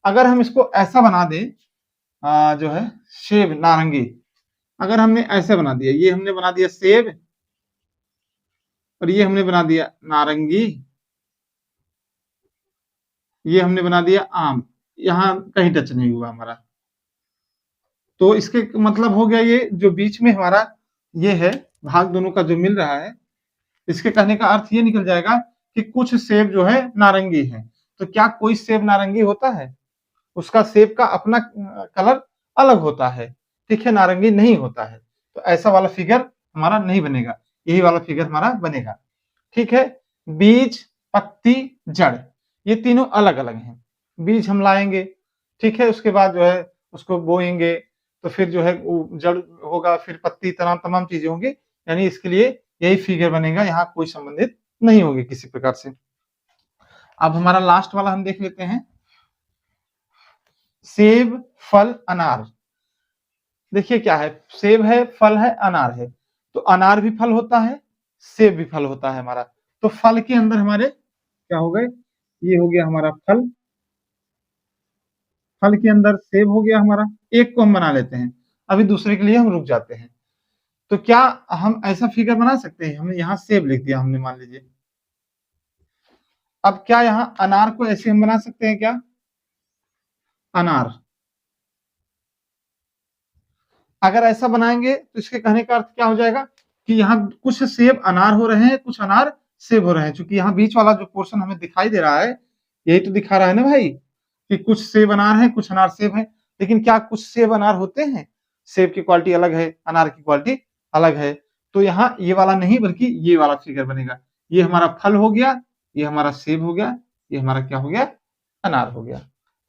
अगर हम इसको ऐसा बना दें जो है सेब नारंगी, अगर हमने ऐसे बना दिया, ये हमने बना दिया सेब और ये हमने बना दिया नारंगी, ये हमने बना दिया आम, यहां कहीं टच नहीं हुआ हमारा। तो इसके मतलब हो गया ये जो बीच में हमारा ये है भाग दोनों का जो मिल रहा है, इसके कहने का अर्थ ये निकल जाएगा कि कुछ सेब जो है नारंगी है। तो क्या कोई सेब नारंगी होता है, उसका सेब का अपना कलर अलग होता है, ठीक है, नारंगी नहीं होता है। तो ऐसा वाला फिगर हमारा नहीं बनेगा, यही वाला फिगर हमारा बनेगा, ठीक है। बीज, पत्ती, जड़, ये तीनों अलग अलग हैं। बीज हम लाएंगे, ठीक है, उसके बाद जो है उसको बोएंगे, तो फिर जो है जड़ होगा, फिर पत्ती, तमाम चीजें होंगी, यानी इसके लिए यही फिगर बनेगा, यहाँ कोई संबंधित नहीं होगी किसी प्रकार से। अब हमारा लास्ट वाला हम देख लेते हैं, सेब, फल, अनार। देखिए क्या है, सेब है, फल है, अनार है। तो अनार भी फल होता है, सेब भी फल होता है हमारा। तो फल के अंदर हमारे क्या हो गए, ये हो गया हमारा फल, फल के अंदर सेब हो गया हमारा। एक को हम बना लेते हैं, अभी दूसरे के लिए हम रुक जाते हैं। तो क्या हम ऐसा फिगर बना सकते हैं, हमने यहाँ सेब लिख दिया हमने, मान लीजिए। अब क्या यहाँ अनार को ऐसे हम बना सकते हैं क्या, अनार अगर ऐसा बनाएंगे तो इसके कहने का अर्थ क्या हो जाएगा कि यहाँ कुछ सेब अनार हो रहे हैं, कुछ अनार सेब हो रहे हैं। क्योंकि यहाँ बीच वाला जो पोर्शन हमें दिखाई दे रहा है, यही तो दिखा रहा है ना भाई, कि कुछ सेब अनार है, कुछ अनार सेब है। लेकिन क्या कुछ सेब अनार होते हैं, सेब की क्वालिटी अलग है, अनार की क्वालिटी अलग है। तो यहाँ ये वाला नहीं बल्कि ये वाला फिगर बनेगा। ये हमारा फल हो गया, ये हमारा सेब हो गया, ये हमारा क्या हो गया, अनार हो गया,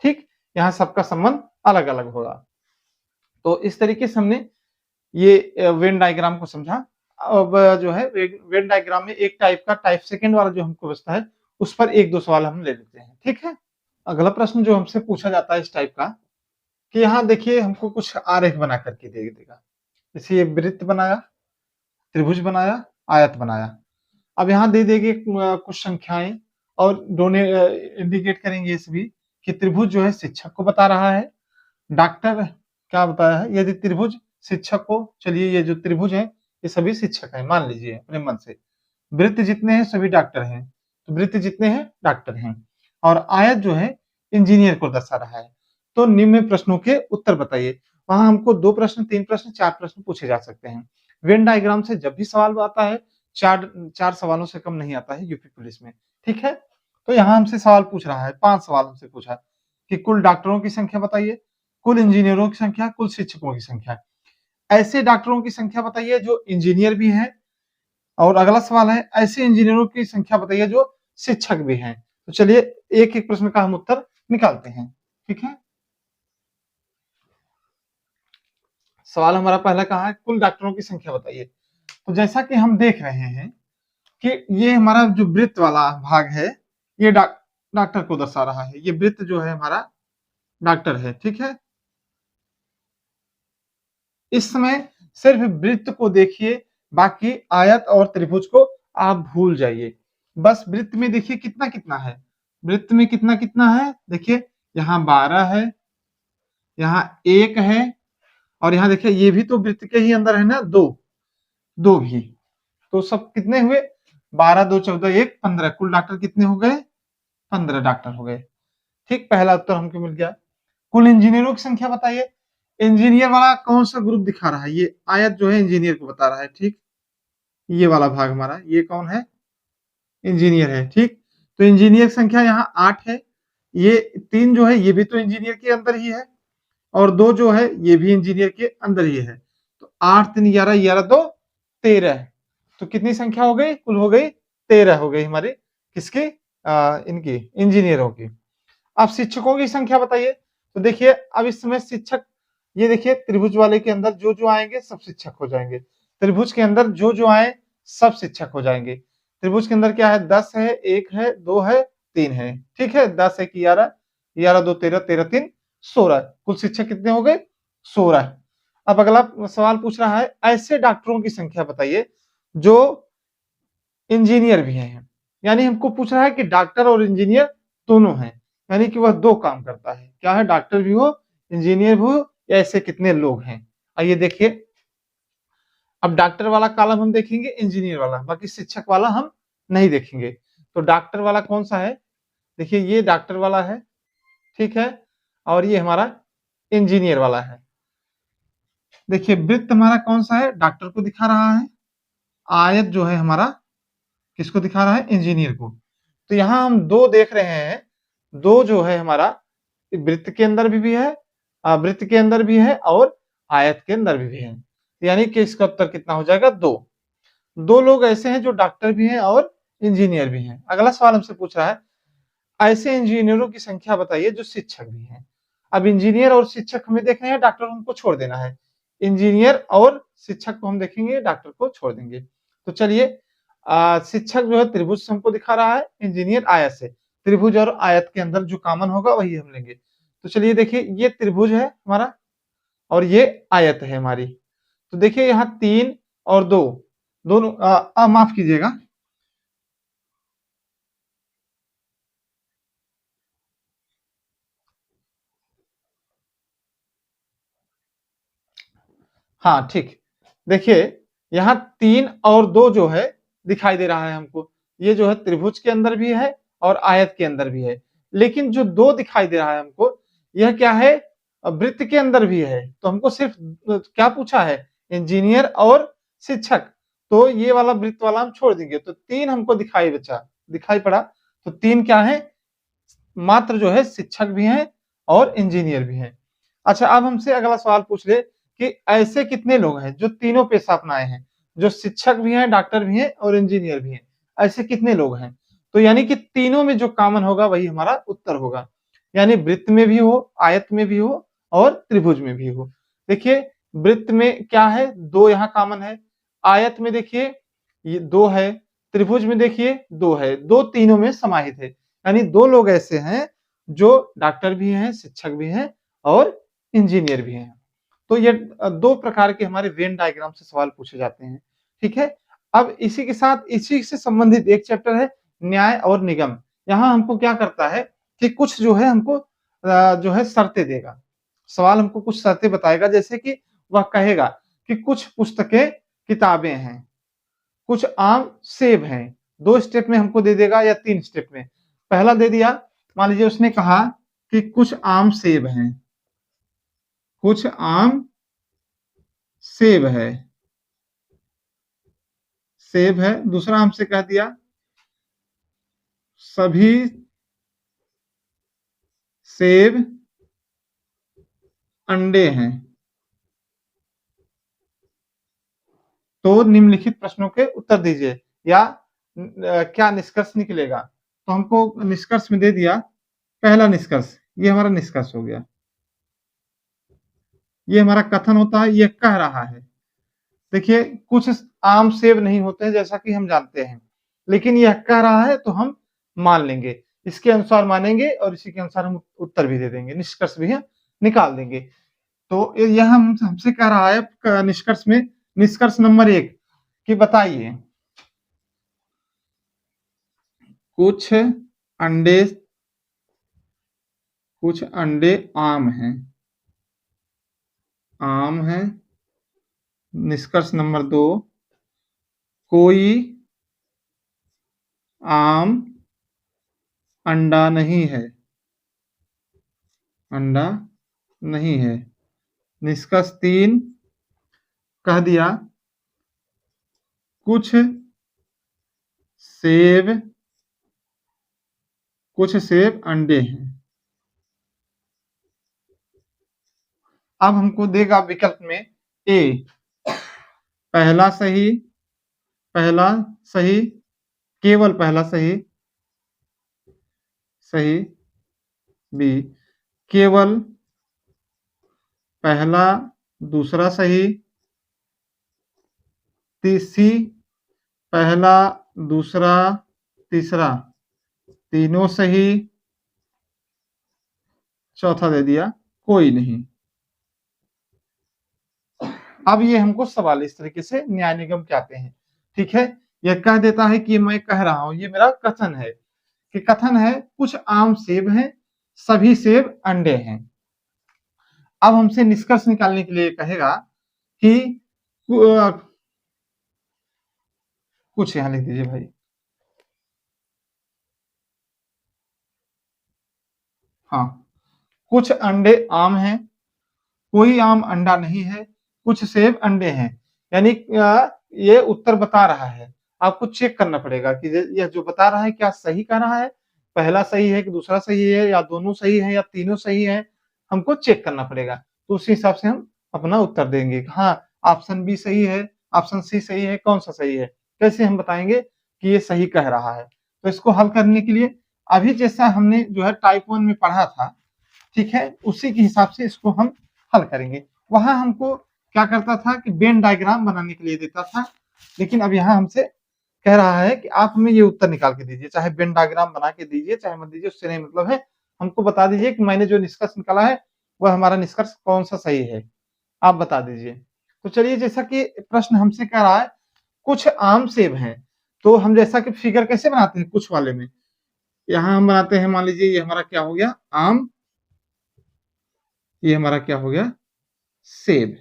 ठीक। यहाँ सबका संबंध अलग अलग होगा। तो इस तरीके से हमने ये वेन डायग्राम को समझा। अब जो है वेन डायग्राम में एक टाइप का टाइप सेकंड वाला जो हमको बचता है, उस पर एक दो सवाल हम ले लेते हैं, ठीक है। अगला प्रश्न जो हमसे पूछा जाता है इस टाइप का, कि यहाँ देखिए हमको कुछ आरेख बना करके दे देगा। जैसे ये वृत्त बनाया, त्रिभुज बनाया, आयत बनाया। अब यहाँ दे देंगे कुछ संख्याएं और डोने इंडिकेट करेंगे ये सभी कि त्रिभुज जो है शिक्षक को बता रहा है, डॉक्टर क्या बताया है, यदि त्रिभुज शिक्षक को, चलिए ये जो त्रिभुज है ये सभी शिक्षक है, मान लीजिए अपने मन से। वृत्त जितने हैं सभी डॉक्टर हैं, तो वृत्त जितने हैं डॉक्टर हैं। और आयत जो है इंजीनियर को दर्शा रहा है। तो निम्न प्रश्नों के उत्तर बताइए। वहां हमको 2 प्रश्न, 3 प्रश्न, 4 प्रश्न पूछे जा सकते हैं। वेन डायग्राम से जब भी सवाल आता है, चार सवालों से कम नहीं आता है यूपी पुलिस में, ठीक है। तो यहाँ हमसे सवाल पूछ रहा है, 5 सवाल हमसे पूछा कि कुल डॉक्टरों की संख्या बताइए, कुल इंजीनियरों की संख्या, कुल शिक्षकों की संख्या। ऐसे डॉक्टरों की संख्या बताइए जो इंजीनियर भी हैं, और अगला सवाल है ऐसे इंजीनियरों की संख्या बताइए जो शिक्षक भी हैं। तो चलिए एक एक प्रश्न का हम उत्तर निकालते हैं, ठीक है। सवाल हमारा पहला कहा है, कुल डॉक्टरों की संख्या बताइए। तो जैसा कि हम देख रहे हैं कि ये हमारा जो वृत्त वाला भाग है, ये डॉक्टर को दर्शा रहा है। ये वृत्त जो है हमारा डॉक्टर है, ठीक है। इस समय सिर्फ वृत्त को देखिए, बाकी आयत और त्रिभुज को आप भूल जाइए। बस वृत्त में देखिए कितना कितना है, वृत्त में कितना कितना है, देखिए यहाँ 12 है, यहाँ 1 है, और यहाँ देखिए ये भी तो वृत्त के ही अंदर है ना, 2 भी। तो सब कितने हुए, 12 2 14 1 15। कुल डॉक्टर कितने हो गए, 15 डॉक्टर हो गए, ठीक। पहला उत्तर हमको मिल गया। कुल इंजीनियरों की संख्या बताइए। इंजीनियर वाला कौन सा ग्रुप दिखा रहा है, ये आयत जो है इंजीनियर को बता रहा है, ठीक। ये वाला भाग हमारा, ये कौन है, इंजीनियर है, ठीक। तो इंजीनियर संख्या यहाँ 8 है। ये 3 जो है ये भी तो इंजीनियर के अंदर ही है, और 2 जो है ये भी इंजीनियर के अंदर ही है। तो 8 3 11 11 2 13। तो कितनी संख्या हो गई, कुल हो गई 13 हो गई हमारी, किसकी, इनकी इंजीनियरों की। अब शिक्षकों की संख्या बताइए। तो देखिए अब इस समय शिक्षक, ये देखिए त्रिभुज वाले के अंदर जो जो आएंगे सब शिक्षक हो जाएंगे, त्रिभुज के अंदर जो जो आए सब शिक्षक हो जाएंगे। त्रिभुज के अंदर क्या है, 10 है, 1 है, 2 है, 3 है, ठीक है, 10 1 11, 11 2 13, 13 3 16, कुल शिक्षक कितने हो गए, 16। अब अगला सवाल पूछ रहा है ऐसे डॉक्टरों की संख्या बताइए जो इंजीनियर भी हैं, यानी हमको पूछ रहा है कि डॉक्टर और इंजीनियर दोनों हैं, यानी कि वह दो काम करता है, क्या है, डॉक्टर भी हो इंजीनियर भी हो, या ऐसे कितने लोग हैं। आइए देखिए, अब डॉक्टर वाला कॉलम हम देखेंगे, इंजीनियर वाला, बाकी शिक्षक वाला हम नहीं देखेंगे। तो डॉक्टर वाला कौन सा है, देखिए ये डॉक्टर वाला है, ठीक है, और ये हमारा इंजीनियर वाला है। देखिए वृत्त हमारा कौन सा है, डॉक्टर को दिखा रहा है, आयत जो है हमारा किसको दिखा रहा है, इंजीनियर को। तो यहाँ हम दो देख रहे हैं, दो जो है हमारा वृत्त के अंदर भी है, वृत्त के अंदर भी है और आयत के अंदर भी है, यानी कि इसका उत्तर कितना हो जाएगा, दो। दो लोग ऐसे हैं जो डॉक्टर भी हैं और इंजीनियर भी हैं। अगला सवाल हमसे पूछ रहा है ऐसे इंजीनियरों की संख्या बताइए जो शिक्षक भी हैं। अब इंजीनियर और शिक्षक हमें देख रहे हैं, डॉक्टर हमको छोड़ देना है, इंजीनियर और शिक्षक को हम देखेंगे, डॉक्टर को छोड़ देंगे। तो चलिए शिक्षक जो है त्रिभुज से हमको दिखा रहा है, इंजीनियर आयत से, त्रिभुज और आयत के अंदर जो कॉमन होगा वही हम लेंगे। तो चलिए देखिए ये त्रिभुज है हमारा और ये आयत है हमारी। तो देखिए यहाँ 3 और 2 दोनों, माफ कीजिएगा, हाँ ठीक, देखिए यहाँ 3 और 2 जो है दिखाई दे रहा है हमको, ये जो है त्रिभुज के अंदर भी है और आयत के अंदर भी है, लेकिन जो 2 दिखाई दे रहा है हमको, यह क्या है, वृत्त के अंदर भी है। तो हमको सिर्फ क्या पूछा है, इंजीनियर और शिक्षक, तो ये वाला वृत्त वाला हम छोड़ देंगे, तो 3 हमको दिखाई पड़ा। तो 3 क्या है, मात्र जो है शिक्षक भी हैं और इंजीनियर भी हैं। अच्छा अब हमसे अगला सवाल पूछ ले कि ऐसे कितने लोग हैं जो तीनों पेशा अपनाए हैं, जो शिक्षक भी हैं, डॉक्टर भी हैं और इंजीनियर भी हैं, ऐसे कितने लोग हैं। तो यानी कि तीनों में जो कॉमन होगा वही हमारा उत्तर होगा, यानी वृत्त में भी हो, आयत में भी हो और त्रिभुज में भी हो। देखिए वृत्त में क्या है, 2 यहाँ कॉमन है, आयत में देखिए ये 2 है, त्रिभुज में देखिए 2 है, 2 तीनों में समाहित है, यानी 2 लोग ऐसे हैं जो डॉक्टर भी हैं, शिक्षक भी हैं और इंजीनियर भी हैं। तो ये 2 प्रकार के हमारे वेन डायग्राम से सवाल पूछे जाते हैं, ठीक है। अब इसी के साथ इसी से संबंधित एक चैप्टर है न्याय और निगम। यहाँ हमको क्या करता है कि कुछ जो है हमको जो है शर्तें देगा, सवाल हमको कुछ शर्तें बताएगा, जैसे कि वह कहेगा कि कुछ पुस्तकें किताबें हैं, कुछ आम सेब हैं, 2 स्टेप में हमको दे देगा या 3 स्टेप में। पहला दे दिया, मान लीजिए उसने कहा कि कुछ आम सेब हैं, कुछ आम सेब है, सेब है। दूसरा हमसे कह दिया सभी सेब अंडे हैं। तो निम्नलिखित प्रश्नों के उत्तर दीजिए या क्या निष्कर्ष निकलेगा। तो हमको निष्कर्ष में दे दिया, पहला निष्कर्ष, ये हमारा निष्कर्ष हो गया, ये हमारा कथन होता है, ये कह रहा है। देखिए कुछ आम सेब नहीं होते हैं जैसा कि हम जानते हैं, लेकिन यह कह रहा है तो हम मान लेंगे, इसके अनुसार मानेंगे और इसी के अनुसार हम उत्तर भी दे देंगे, निष्कर्ष भी हम निकाल देंगे। तो यह हमसे कह रहा है निष्कर्ष में, निष्कर्ष नंबर 1 कि बताइए कुछ अंडे आम हैं, आम है। निष्कर्ष नंबर 2 कोई आम अंडा नहीं है, अंडा नहीं है। निष्कर्ष 3 कह दिया कुछ सेब अंडे हैं। अब हमको देगा विकल्प में ए, पहला सही, पहला सही, केवल पहला सही, सही। बी केवल पहला दूसरा सही, सी पहला दूसरा तीसरा तीनों सही, चौथा दे दिया कोई नहीं। अब ये हमको सवाल इस तरीके से न्याय निगम कहते हैं। ठीक है, यह कह देता है कि मैं कह रहा हूं, ये मेरा कथन है कि कथन है कुछ आम सेब हैं, सभी सेब अंडे हैं। अब हमसे निष्कर्ष निकालने के लिए कहेगा कि कुछ यहां लिख दीजिए भाई। हाँ, कुछ अंडे आम हैं, कोई आम अंडा नहीं है, कुछ सेब अंडे हैं। यानी ये उत्तर बता रहा है, आपको चेक करना पड़ेगा कि यह जो बता रहा है क्या सही कह रहा है, पहला सही है कि दूसरा सही है, या दोनों सही है या तीनों सही है, हमको चेक करना पड़ेगा। तो उसी हिसाब से हम अपना उत्तर देंगे। हाँ, ऑप्शन बी सही है, ऑप्शन सी सही है, कौन सा सही है, कैसे हम बताएंगे कि ये सही कह रहा है। तो इसको हल करने के लिए अभी जैसा हमने जो है टाइप 1 में पढ़ा था, ठीक है, उसी के हिसाब से इसको हम हल करेंगे। वहां हमको क्या करता था कि वेन डायग्राम बनाने के लिए देता था, लेकिन अब यहाँ हमसे कह रहा है कि आप हमें ये उत्तर निकाल के दीजिए, चाहे वेन डायग्राम बना के दीजिए चाहे मत दीजिए, उससे नहीं मतलब है, हमको बता दीजिए कि मैंने जो निष्कर्ष निकाला है वह हमारा निष्कर्ष कौन सा सही है, आप बता दीजिए। तो चलिए, जैसा कि प्रश्न हमसे कह रहा है कुछ आम सेब हैं, तो हम जैसा कि फिगर कैसे बनाते हैं कुछ वाले में, यहाँ हम बनाते हैं, मान लीजिए ये हमारा क्या हो गया आम, ये हमारा क्या हो गया सेब,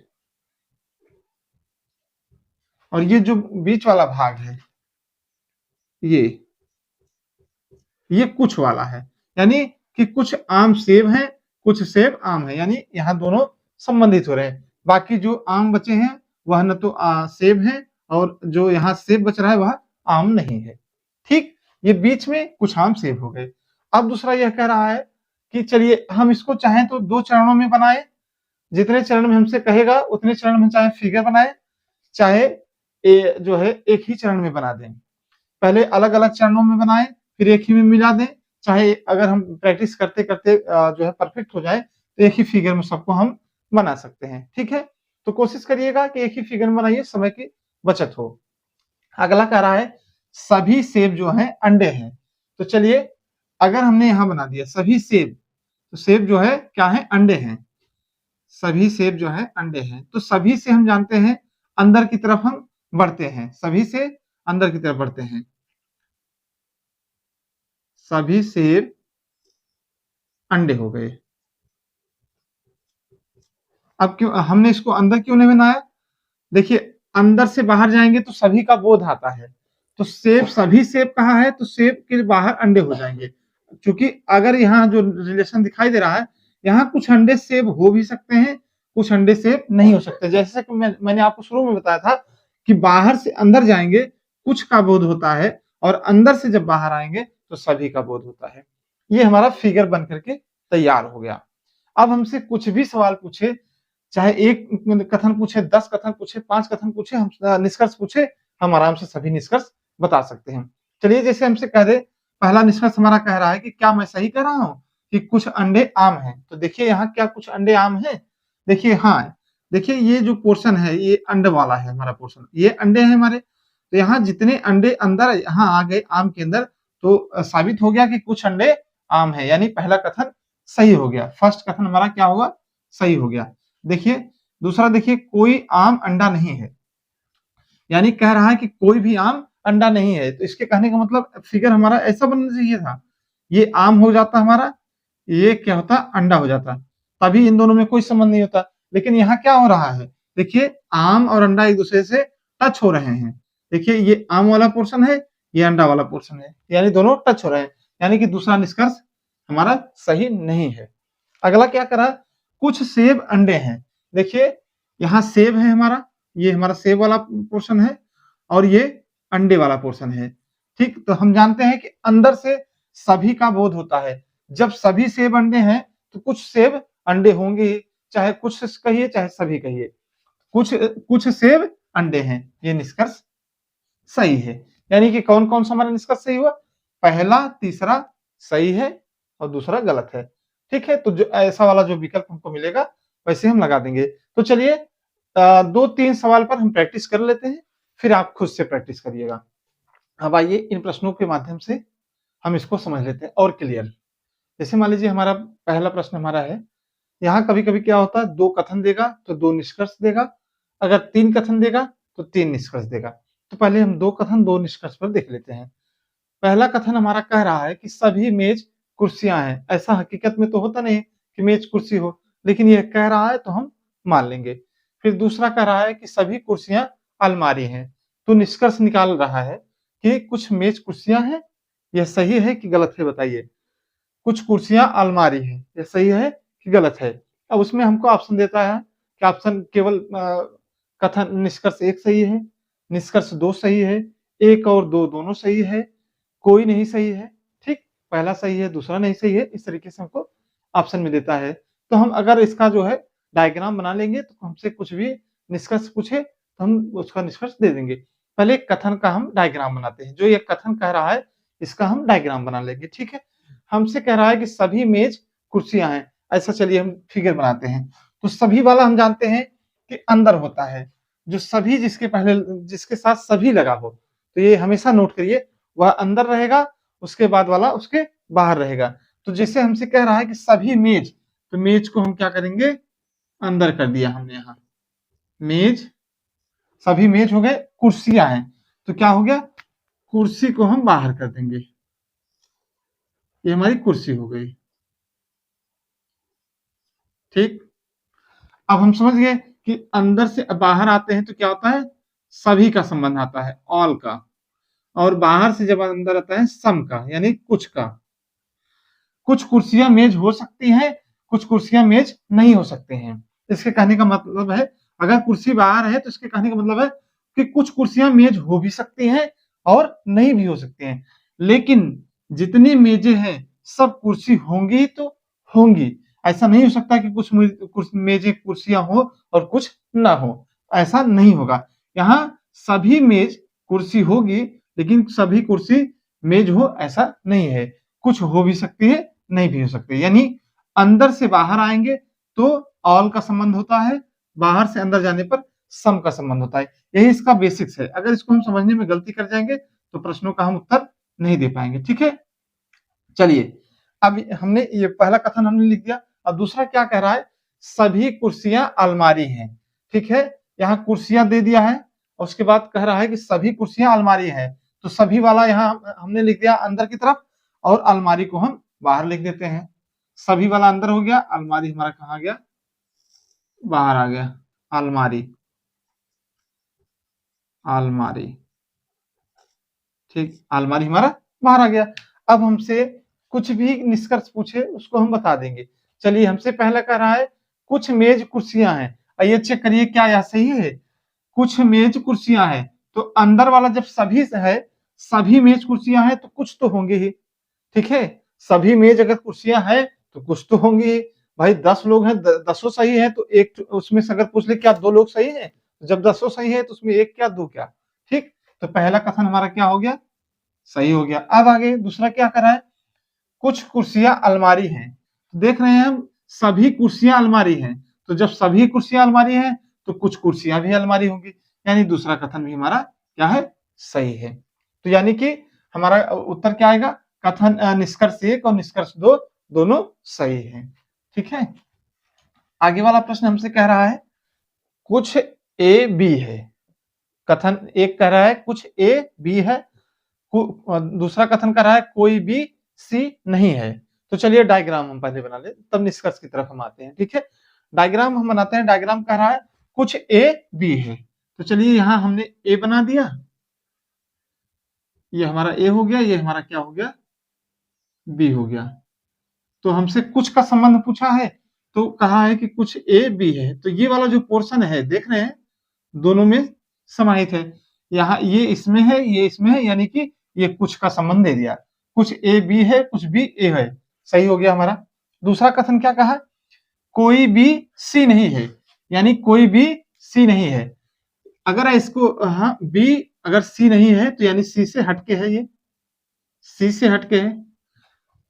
और ये जो बीच वाला भाग है ये कुछ वाला है, यानी कि कुछ आम सेब हैं, कुछ सेब आम है, यानी यहाँ दोनों संबंधित हो रहे हैं। बाकी जो आम बचे हैं वह न तो सेब है, और जो यहाँ सेब बच रहा है वह आम नहीं है। ठीक, ये बीच में कुछ आम सेब हो गए। अब दूसरा यह कह रहा है कि चलिए हम इसको चाहें तो 2 चरणों में बनाए, जितने चरण में हमसे कहेगा उतने चरण में चाहे फिगर बनाए, चाहे जो है एक ही चरण में बना दें। पहले अलग अलग चरणों में बनाए, फिर एक ही में मिला दें, चाहे अगर हम प्रैक्टिस करते करते जो है परफेक्ट हो जाए तो एक ही फिगर में सबको हम बना सकते हैं। ठीक है, तो कोशिश करिएगा कि एक ही फिगर में बनाइए, समय की बचत हो। अगला कह रहा है सभी सेब जो हैं अंडे हैं। तो चलिए, अगर हमने यहां बना दिया सभी सेब, तो सेब जो है क्या है अंडे हैं, सभी सेब जो है अंडे हैं। तो सभी से हम जानते हैं अंदर की तरफ हम बढ़ते हैं, सभी से अंदर की तरफ बढ़ते हैं, सभी सेब अंडे हो गए। अब क्यों हमने इसको अंदर क्यों नहीं बनाया, देखिए अंदर से बाहर जाएंगे तो सभी का बोध आता है, तो सेब सभी सेब कहाँ है, तो सेब के बाहर अंडे हो जाएंगे। क्योंकि अगर यहाँ जो रिलेशन दिखाई दे रहा है, यहाँ कुछ अंडे सेब हो भी सकते हैं, कुछ अंडे सेब नहीं हो सकते। जैसे कि मैंने आपको शुरू में बताया था कि बाहर से अंदर जाएंगे कुछ का बोध होता है, और अंदर से जब बाहर आएंगे तो सभी का बोध होता है। ये हमारा फिगर बन करके तैयार हो गया। अब हमसे कुछ भी सवाल पूछे, चाहे एक कथन पूछे, 10 कथन पूछे, 5 कथन पूछे, हम निष्कर्ष पूछे, हम आराम से सभी निष्कर्ष बता सकते हैं। चलिए, जैसे हमसे कह दे, पहला निष्कर्ष हमारा कह रहा है कि क्या मैं सही कह रहा हूँ कि कुछ अंडे आम हैं। तो देखिए यहाँ क्या कुछ अंडे आम हैं, देखिए हाँ, देखिए ये जो पोर्शन है ये अंडे वाला है, हमारा पोर्शन ये अंडे हैं हमारे। तो यहाँ जितने अंडे अंदर यहाँ आ गए आम के अंदर, तो साबित हो गया कि कुछ अंडे आम है, यानी पहला कथन सही हो गया, फर्स्ट कथन हमारा क्या हुआ, सही हो गया। देखिए दूसरा, देखिए कोई आम अंडा नहीं है, यानी कह रहा है कि कोई भी आम अंडा नहीं है। तो इसके कहने का मतलब फिगर हमारा ऐसा बनना चाहिए था, ये आम हो जाता हमारा, ये क्या होता अंडा हो जाता, तभी इन दोनों में कोई संबंध नहीं होता। लेकिन यहाँ क्या हो रहा है, देखिए आम और अंडा एक दूसरे से टच हो रहे हैं। देखिए ये आम वाला पोर्शन है, ये अंडा वाला पोर्शन है, यानी दोनों टच हो रहे हैं, यानी कि दूसरा निष्कर्ष हमारा सही नहीं है। अगला क्या करा, कुछ सेब अंडे हैं। देखिए यहाँ सेब है हमारा, ये हमारा सेब वाला पोर्शन है, और ये अंडे वाला पोर्शन है। ठीक, तो हम जानते हैं कि अंदर से सभी का बोध होता है। जब सभी सेब अंडे हैं तो कुछ सेब अंडे होंगे ही, चाहे कुछ कहिए चाहे सभी कहिए, कुछ कुछ सेब अंडे हैं, ये निष्कर्ष सही है। यानी कि कौन कौन सा हमारा निष्कर्ष सही हुआ, पहला तीसरा सही है और दूसरा गलत है। ठीक है, तो जो ऐसा वाला जो विकल्प हमको मिलेगा वैसे हम लगा देंगे। तो चलिए 2-3 सवाल पर हम प्रैक्टिस कर लेते हैं, फिर आप खुद से प्रैक्टिस करिएगा। अब आइए इन प्रश्नों के माध्यम से हम इसको समझ लेते हैं और क्लियर। जैसे मान लीजिए हमारा पहला प्रश्न हमारा है, यहाँ कभी-कभी क्या होता है 2 कथन देगा तो 2 निष्कर्ष देगा, अगर 3 कथन देगा तो 3 निष्कर्ष देगा। तो पहले हम 2 कथन 2 निष्कर्ष पर देख लेते हैं। पहला कथन हमारा कह रहा है कि सभी मेज कुर्सियां हैं। ऐसा हकीकत में तो होता नहीं कि मेज कुर्सी हो, लेकिन यह कह रहा है तो हम मान लेंगे। फिर दूसरा कह रहा है कि सभी कुर्सियां अलमारी हैं। तो निष्कर्ष निकाल रहा है कि कुछ मेज कुर्सियां हैं, यह सही है कि गलत है बताइए। कुछ कुर्सियां अलमारी हैं, यह सही है कि गलत है। अब उसमें हमको ऑप्शन देता है कि ऑप्शन केवल कथन निष्कर्ष 1 सही है, निष्कर्ष 2 सही है, 1 और 2 दोनों सही है, कोई नहीं सही है, ठीक? पहला सही है, दूसरा नहीं सही है, इस तरीके से हमको ऑप्शन में देता है। तो हम अगर इसका जो है डायग्राम बना लेंगे तो हमसे कुछ भी निष्कर्ष पूछे तो हम उसका निष्कर्ष दे देंगे। पहले कथन का हम डायग्राम बनाते हैं। जो ये कथन कह रहा है इसका हम डायग्राम बना लेंगे, ठीक है? हमसे कह रहा है कि सभी मेज कुर्सियां हैं। ऐसा चलिए हम फिगर बनाते हैं। तो सभी वाला हम जानते हैं कि अंदर होता है। जो सभी जिसके साथ सभी लगा हो, तो ये हमेशा नोट करिए, वह अंदर रहेगा, उसके बाद वाला उसके बाहर रहेगा। तो जैसे हमसे कह रहा है कि सभी मेज, तो मेज को हम क्या करेंगे, अंदर कर दिया हमने यहाँ। मेज, सभी मेज हो गए, कुर्सियां हैं, तो क्या हो गया, कुर्सी को हम बाहर कर देंगे। ये हमारी कुर्सी हो गई, ठीक। अब हम समझ गए कि अंदर से बाहर आते हैं तो क्या होता है, सभी का संबंध आता है, ऑल का, और बाहर से जब अंदर आता है सम का, यानी कुछ का। कुछ कुर्सियां मेज हो सकती हैं, कुछ कुर्सियां मेज नहीं हो सकते हैं। इसके कहने का मतलब है, अगर कुर्सी बाहर है तो इसके कहने का मतलब है कि कुछ कुर्सियां मेज हो भी सकती हैं और नहीं भी हो सकती हैं, लेकिन जितनी मेजें हैं सब कुर्सी होंगी तो होंगी। ऐसा नहीं हो सकता कि कुछ मेजें कुर्सियां हो और कुछ ना हो, ऐसा नहीं होगा। यहाँ सभी मेज कुर्सी होगी, लेकिन सभी कुर्सी मेज हो ऐसा नहीं है। कुछ हो भी सकती है, नहीं भी हो सकती, यानी अंदर से बाहर आएंगे तो ऑल का संबंध होता है, बाहर से अंदर जाने पर सम का संबंध होता है। यही इसका बेसिक्स है। अगर इसको हम समझने में गलती कर जाएंगे तो प्रश्नों का हम उत्तर नहीं दे पाएंगे, ठीक है। चलिए, अब हमने ये पहला कथन हमने लिख दिया। अब दूसरा क्या कह रहा है, सभी कुर्सियां अलमारी हैं, ठीक है। यहाँ कुर्सियां दे दिया है, उसके बाद कह रहा है कि सभी कुर्सियां अलमारी है, तो सभी वाला यहाँ हमने लिख दिया अंदर की तरफ, और अलमारी को हम बाहर लिख देते हैं। सभी वाला अंदर हो गया, अलमारी हमारा कहाँ गया, बाहर आ गया। अलमारी, अलमारी, ठीक, अलमारी हमारा बाहर आ गया। अब हमसे कुछ भी निष्कर्ष पूछे उसको हम बता देंगे। चलिए, हमसे पहला कह रहा है कुछ मेज कुर्सियां हैं। आइए चेक करिए क्या यह सही है। कुछ मेज कुर्सियां हैं, तो अंदर वाला जब सभी है, सभी मेज कुर्सियां हैं तो कुछ तो होंगे ही, ठीक है। सभी मेज अगर कुर्सियां हैं तो कुछ तो होंगी ही। भाई 10 लोग हैं, दसों सही है, तो एक उसमें से अगर पूछ ले क्या 2 लोग सही है, जब 10 सही है तो उसमें एक क्या 2 क्या, ठीक। तो पहला कथन हमारा क्या हो गया, सही हो गया। अब आगे दूसरा क्या कर रहा है, कुछ कुर्सियां अलमारी हैं। तो देख रहे हैं हम, सभी कुर्सियां अलमारी हैं, तो जब सभी कुर्सियां अलमारी हैं तो कुछ कुर्सियां भी अलमारी होंगी, यानी दूसरा कथन भी हमारा क्या है, सही है। तो यानी कि हमारा उत्तर क्या आएगा, कथन निष्कर्ष 1 और निष्कर्ष 2 दोनों सही है, ठीक है। आगे वाला प्रश्न हमसे कह रहा है कुछ ए बी है। कथन एक कह रहा है कुछ ए बी है, दूसरा कथन कर रहा है कोई बी सी नहीं है। तो चलिए डायग्राम हम पहले बना ले, तब निष्कर्ष की तरफ हम आते हैं, ठीक है। डायग्राम हम बनाते हैं। डायग्राम कह रहा है कुछ ए बी है, तो चलिए यहां हमने ए बना दिया, ये हमारा ए हो गया, ये हमारा क्या हो गया, बी हो गया। तो हमसे कुछ का संबंध पूछा है, तो कहा है कि कुछ ए बी है, तो ये वाला जो पोर्शन है देख रहे हैं दोनों में समाहित है। यहाँ ये इसमें है, ये इसमें है, यानी कि ये कुछ का संबंध दे दिया। कुछ ए बी है, कुछ बी ए है, सही हो गया हमारा। दूसरा कथन क्या कहा, कोई बी सी नहीं है, यानी कोई बी सी नहीं है। अगर इसको हाँ बी अगर सी नहीं है तो यानी सी से हटके है, ये सी से हटके है,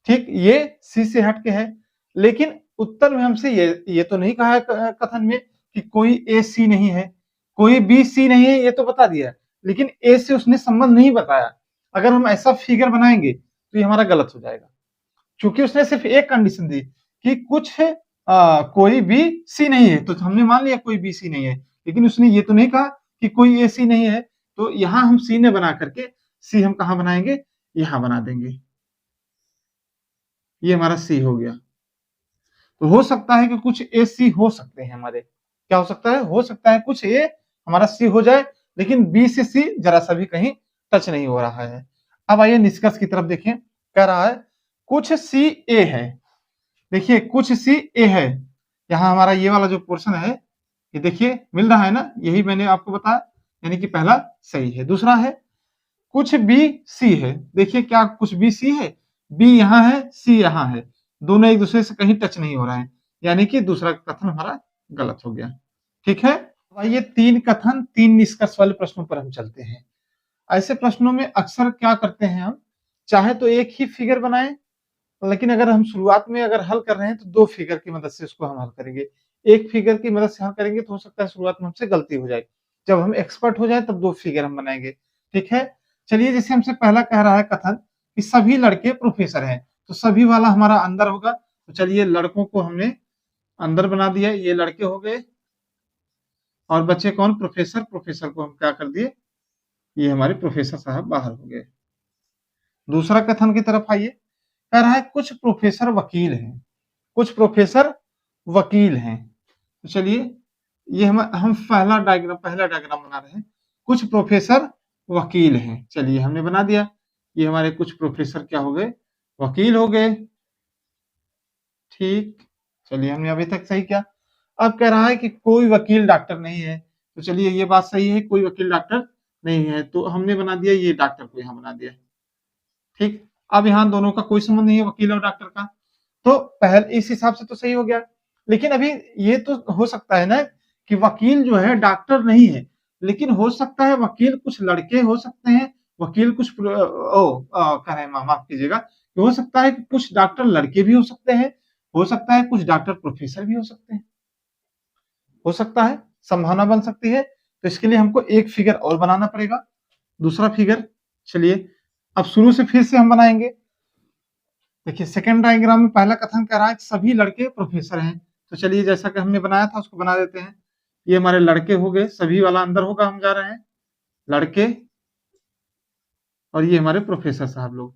ठीक, ये सी से हटके है। लेकिन उत्तर में हमसे ये तो नहीं कहा है कथन में कि कोई ए सी नहीं है, कोई बी सी नहीं है, ये तो बता दिया, लेकिन ए से उसने संबंध नहीं बताया। अगर हम ऐसा फिगर बनाएंगे तो ये हमारा गलत हो जाएगा, क्योंकि उसने सिर्फ एक कंडीशन दी कि कुछ कोई बी सी नहीं है, तो हमने मान लिया कोई बी सी नहीं है, लेकिन उसने ये तो नहीं कहा कि कोई ए सी नहीं है। तो यहां हम सी ने बना करके सी हम कहां बनाएंगे, यहां बना देंगे। ये हमारा सी हो गया। तो हो सकता है कि कुछ ए सी हो सकते हैं हमारे, क्या हो सकता है कुछ ए हमारा सी हो जाए, लेकिन बी से सी जरा सा भी कहीं टच नहीं हो रहा है। अब आइए निष्कर्ष की तरफ देखें, कह रहा है कुछ सी ए है। देखिए कुछ सी ए है, यहाँ हमारा ये वाला जो पोर्शन है, ये देखिए मिल रहा है ना, यही मैंने आपको बताया, यानी कि पहला सही है। दूसरा है कुछ बी सी है, देखिए क्या कुछ बी सी है, बी यहाँ है सी यहाँ है, दोनों एक दूसरे से कहीं टच नहीं हो रहा है, यानी कि दूसरा कथन हमारा गलत हो गया। ठीक है, आइए तीन कथन तीन निष्कर्ष वाले प्रश्नों पर हम चलते हैं। ऐसे प्रश्नों में अक्सर क्या करते हैं हम, चाहे तो एक ही फिगर बनाएं, लेकिन अगर हम शुरुआत में अगर हल कर रहे हैं तो दो फिगर की मदद से उसको हम हल करेंगे। एक फिगर की मदद से हल करेंगे तो हो सकता है शुरुआत में हमसे गलती हो जाए, जब हम एक्सपर्ट हो जाए तब दो फिगर हम बनाएंगे। ठीक है, चलिए जैसे हमसे पहला कह रहा है कथन कि सभी लड़के प्रोफेसर हैं, तो सभी वाला हमारा अंदर होगा, तो चलिए लड़कों को हमने अंदर बना दिया, ये लड़के हो गए, और बच्चे कौन, प्रोफेसर, प्रोफेसर को हम क्या कर दिए, ये हमारे प्रोफेसर साहब बाहर हो गए। दूसरा कथन की तरफ आइए, कह रहा है कुछ प्रोफेसर वकील हैं, कुछ प्रोफेसर वकील हैं। तो चलिए ये हम पहला डायग्राम बना रहे हैं, कुछ प्रोफेसर वकील हैं, चलिए हमने बना दिया, ये हमारे कुछ प्रोफेसर क्या हो गए, वकील हो गए। ठीक, चलिए हमने अभी तक सही किया। अब कह रहा है कि कोई वकील डॉक्टर नहीं है, तो चलिए ये बात सही है, कोई वकील डॉक्टर नहीं है, तो हमने बना दिया ये डॉक्टर को यहाँ बना दिया। ठीक, अब यहाँ दोनों का कोई संबंध नहीं है वकील और डॉक्टर का, तो पहले इस हिसाब से तो सही हो गया। लेकिन अभी ये तो हो सकता है ना कि वकील जो है डॉक्टर नहीं है, लेकिन हो सकता है वकील कुछ लड़के हो सकते हैं, वकील कुछ कह रहे हैं, माफ कीजिएगा, हो सकता है कि कुछ डॉक्टर लड़के भी हो सकते हैं, हो सकता है कुछ डॉक्टर प्रोफेसर भी हो सकते हैं, हो सकता है, संभावना बन सकती है। तो इसके लिए हमको एक फिगर और बनाना पड़ेगा, दूसरा फिगर। चलिए अब शुरू से फिर से हम बनाएंगे। देखिए सेकंड डायग्राम में पहला कथन कह रहा है कि सभी लड़के प्रोफेसर हैं, तो चलिए जैसा कि हमने बनाया था उसको बना देते हैं। ये हमारे लड़के हो गए, सभी वाला अंदर होगा, हम जा रहे हैं लड़के, और ये हमारे प्रोफेसर साहब लोग,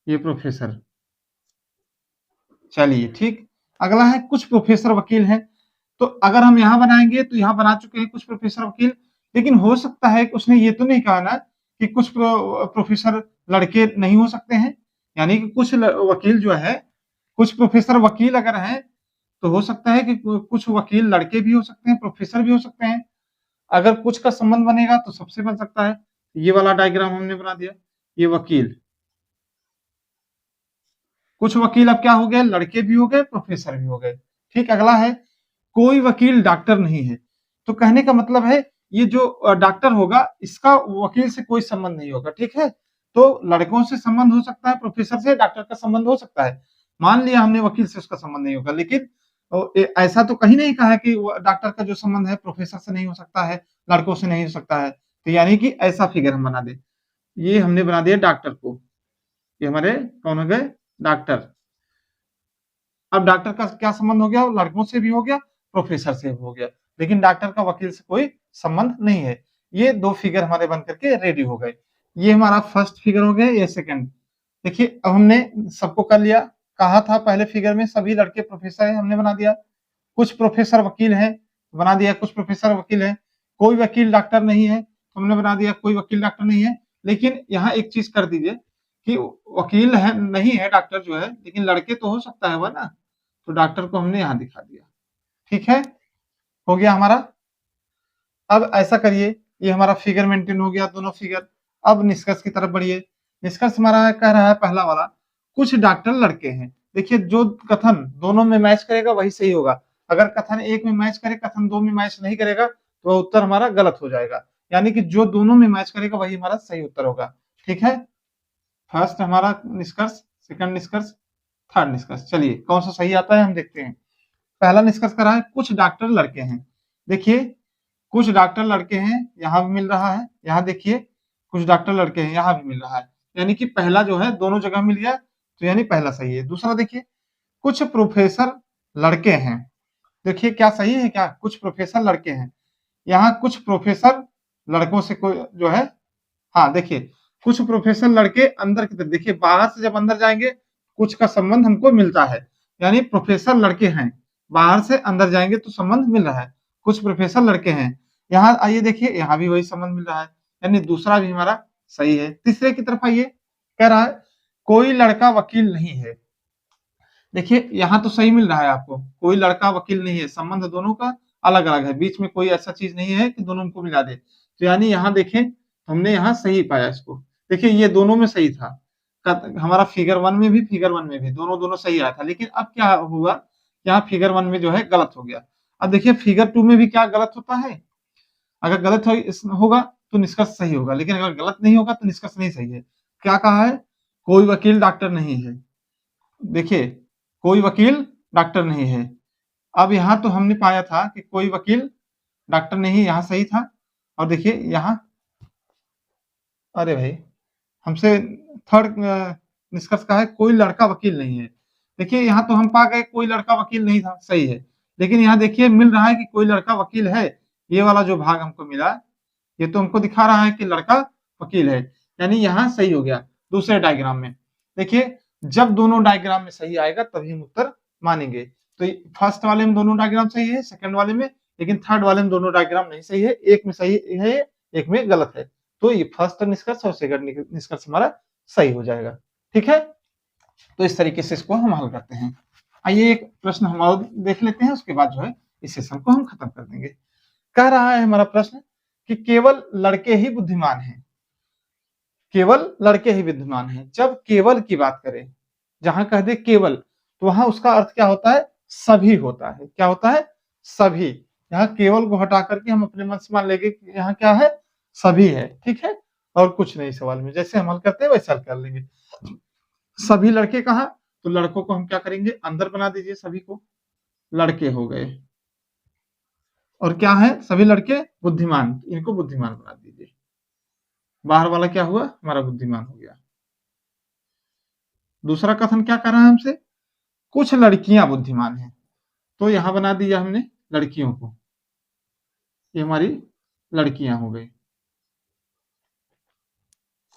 ये प्रोफेसर। चलिए ठीक, अगला है कुछ प्रोफेसर वकील हैं, तो अगर हम यहाँ बनाएंगे तो यहाँ बना चुके हैं कुछ प्रोफेसर वकील, लेकिन हो सकता है कि उसने ये तो नहीं कहा ना कि कुछ प्रोफेसर लड़के नहीं हो सकते हैं, यानी कि कुछ वकील जो है, कुछ प्रोफेसर वकील अगर हैं तो हो सकता है कि कुछ वकील लड़के भी हो सकते हैं, प्रोफेसर भी हो सकते हैं। अगर कुछ का संबंध बनेगा तो सबसे बन सकता है, ये वाला डायग्राम हमने बना दिया, ये वकील, कुछ वकील अब क्या हो गए, लड़के भी हो गए, प्रोफेसर भी हो गए। ठीक, अगला है कोई वकील डॉक्टर नहीं है, तो कहने का मतलब है ये जो डॉक्टर होगा इसका वकील से कोई संबंध नहीं होगा। ठीक है, तो लड़कों से संबंध हो सकता है, प्रोफेसर से डॉक्टर का संबंध हो सकता है, मान लिया हमने वकील से उसका संबंध नहीं होगा, लेकिन ऐसा तो कहीं नहीं कहा है कि डॉक्टर का जो संबंध है प्रोफेसर से नहीं हो सकता है, लड़कों से नहीं हो सकता है, तो यानी कि ऐसा फिगर हम बना दे। ये हमने बना दिया डॉक्टर को, ये हमारे कौन हो गए, डॉक्टर। अब डॉक्टर का क्या संबंध हो गया, लड़कों से भी हो गया, प्रोफेसर से भी हो गया, लेकिन डॉक्टर का वकील से कोई संबंध नहीं है। ये दो फिगर हमारे बन करके रेडी हो गए। ये हमारा फर्स्ट फिगर हो गया, ये सेकंड। देखिए अब हमने सबको कर लिया, कहा था पहले फिगर में सभी लड़के प्रोफेसर हैं, हमने बना दिया। कुछ प्रोफेसर वकील हैं, बना दिया, कुछ प्रोफेसर वकील हैं। कोई वकील डॉक्टर नहीं है, हमने बना दिया कोई वकील डॉक्टर नहीं है। लेकिन यहाँ एक चीज कर दीजिए कि वकील है नहीं है डॉक्टर जो है, लेकिन लड़के तो हो सकता है वह ना, तो डॉक्टर को हमने यहाँ दिखा दिया। ठीक है, हो गया हमारा। अब ऐसा करिए, ये हमारा फिगर मेंटेन हो गया, दोनों फिगर। अब निष्कर्ष की तरफ बढ़िए। निष्कर्ष हमारा कह रहा है पहला वाला, कुछ डॉक्टर लड़के हैं। देखिए जो कथन दोनों में मैच करेगा वही सही होगा, अगर कथन एक में मैच करे, कथन दो में मैच नहीं करेगा तो उत्तर हमारा गलत हो जाएगा, यानी कि जो दोनों में मैच करेगा वही हमारा सही उत्तर होगा। ठीक है, फर्स्ट हमारा निष्कर्ष, सेकंड निष्कर्ष। थर्ड निष्कर्ष। चलिए कौन सा सही आता है हम देखते हैं। पहला निष्कर्ष करा है कुछ डॉक्टर लड़के हैं। देखिए कुछ डॉक्टर लड़के हैं, यहाँ भी मिल रहा है, यहाँ देखिए कुछ डॉक्टर लड़के हैं, यहाँ भी मिल रहा है, यानी कि पहला जो है दोनों जगह मिल गया, तो यानी पहला सही है। दूसरा देखिए कुछ प्रोफेसर लड़के हैं। देखिए क्या सही है क्या, कुछ प्रोफेसर लड़के हैं, यहाँ कुछ प्रोफेसर लड़कों से कोई जो है, हाँ देखिए कुछ प्रोफेसर लड़के अंदर की तरफ, देखिए बाहर से जब अंदर जाएंगे कुछ का संबंध हमको मिलता है, यानी प्रोफेसर लड़के हैं, बाहर से अंदर जाएंगे तो संबंध मिल रहा है, कुछ प्रोफेसर लड़के हैं। यहाँ आइए देखिए यहाँ भी वही संबंध मिल रहा है, यानी दूसरा भी हमारा सही है। तीसरे की तरफ आइए, कह रहा है कोई लड़का वकील नहीं है। देखिए यहाँ तो सही मिल रहा है आपको, कोई लड़का वकील नहीं है, संबंध दोनों का अलग अलग है, बीच में कोई ऐसा चीज नहीं है कि दोनों को मिला दे, तो यानी यहाँ देखें हमने यहाँ सही पाया इसको। देखिए ये दोनों में सही था, हमारा फिगर 1 में भी फिगर 1 में भी दोनों सही आया था, लेकिन अब क्या हुआ, यहाँ फिगर 1 में जो है गलत हो गया। अब देखिए फिगर 2 में भी क्या गलत होता है, अगर गलत होगा तो निष्कर्ष सही होगा, लेकिन अगर गलत नहीं होगा तो निष्कर्ष नहीं सही है। क्या कहा है, कोई वकील डॉक्टर नहीं है। देखिए कोई वकील डॉक्टर नहीं है, अब यहाँ तो हमने पाया था कि कोई वकील डॉक्टर नहीं, यहाँ सही था। और देखिए यहाँ, अरे भाई हमसे थर्ड निष्कर्ष का है कोई लड़का वकील नहीं है। देखिए यहाँ तो हम पा गए कोई लड़का वकील नहीं था, सही है, लेकिन यहाँ देखिए मिल रहा है कि कोई लड़का वकील है, ये वाला जो भाग हमको मिला ये तो हमको दिखा रहा है कि लड़का वकील है, यानी यहाँ सही हो गया। दूसरे डायग्राम में देखिए जब दोनों डायग्राम में सही आएगा तभी हम उत्तर मानेंगे, तो फर्स्ट वाले में दोनों डायग्राम सही है, सेकंड वाले में, लेकिन थर्ड वाले में दोनों डायग्राम नहीं सही है, एक में सही है एक में गलत है, तो ये फर्स्ट निष्कर्ष और सेकंड निष्कर्ष हमारा सही हो जाएगा। ठीक है, तो इस तरीके से इसको हम हल करते हैं। आइए एक प्रश्न हम और देख लेते हैं, उसके बाद जो है इस सेशन को हम खत्म कर देंगे। कह रहा है हमारा प्रश्न कि केवल लड़के ही बुद्धिमान हैं, केवल लड़के ही बुद्धिमान हैं। जब केवल की बात करें, जहां कह दे केवल, तो वहां उसका अर्थ क्या होता है, सभी होता है। क्या होता है, सभी। यहाँ केवल को हटा करके हम अपने मन से मान लेंगे कि यहाँ क्या है, सभी है। ठीक है, और कुछ नहीं सवाल में, जैसे हम हल करते हैं वैसे हल कर लेंगे। सभी लड़के कहा, तो लड़कों को हम क्या करेंगे, अंदर बना दीजिए, सभी को लड़के हो गए, और क्या है, सभी लड़के बुद्धिमान, इनको बुद्धिमान बना दीजिए। बाहर वाला क्या हुआ, हमारा बुद्धिमान हो गया। दूसरा कथन क्या कर रहा है हमसे, कुछ लड़कियां बुद्धिमान हैं, तो यहां बना दिया हमने लड़कियों को, ये हमारी लड़कियां हो गई,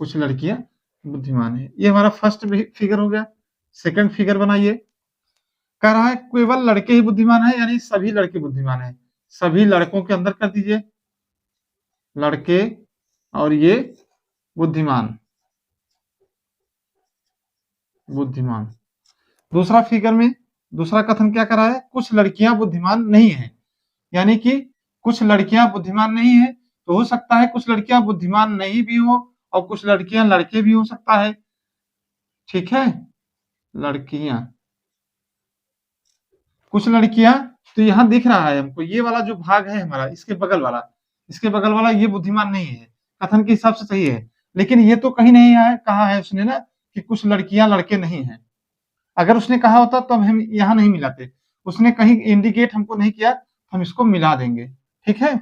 कुछ लड़कियां बुद्धिमान है, ये हमारा फर्स्ट फिगर हो गया। सेकंड फिगर बनाइए, कह रहा है केवल लड़के ही बुद्धिमान है, यानी सभी लड़के बुद्धिमान है, सभी लड़कों के अंदर कर दीजिए लड़के, और ये बुद्धिमान, बुद्धिमान। दूसरा फिगर में दूसरा कथन क्या कर रहा है, कुछ लड़कियां बुद्धिमान नहीं है, यानी कि कुछ लड़कियां बुद्धिमान नहीं है, तो हो सकता है कुछ लड़कियां बुद्धिमान नहीं भी हो और कुछ लड़कियां लड़के भी हो सकता है। ठीक है, लड़कियां, कुछ लड़कियां, तो यहां दिख रहा है हमको ये वाला जो भाग है हमारा, इसके बगल वाला ये बुद्धिमान नहीं है, कथन के हिसाब से सही है, लेकिन ये तो कहीं नहीं है, कहा है उसने ना कि कुछ लड़कियां लड़के नहीं है। अगर उसने कहा होता तो हम यहाँ नहीं मिलाते, उसने कहीं इंडिकेट हमको नहीं किया, हम इसको मिला देंगे। ठीक है,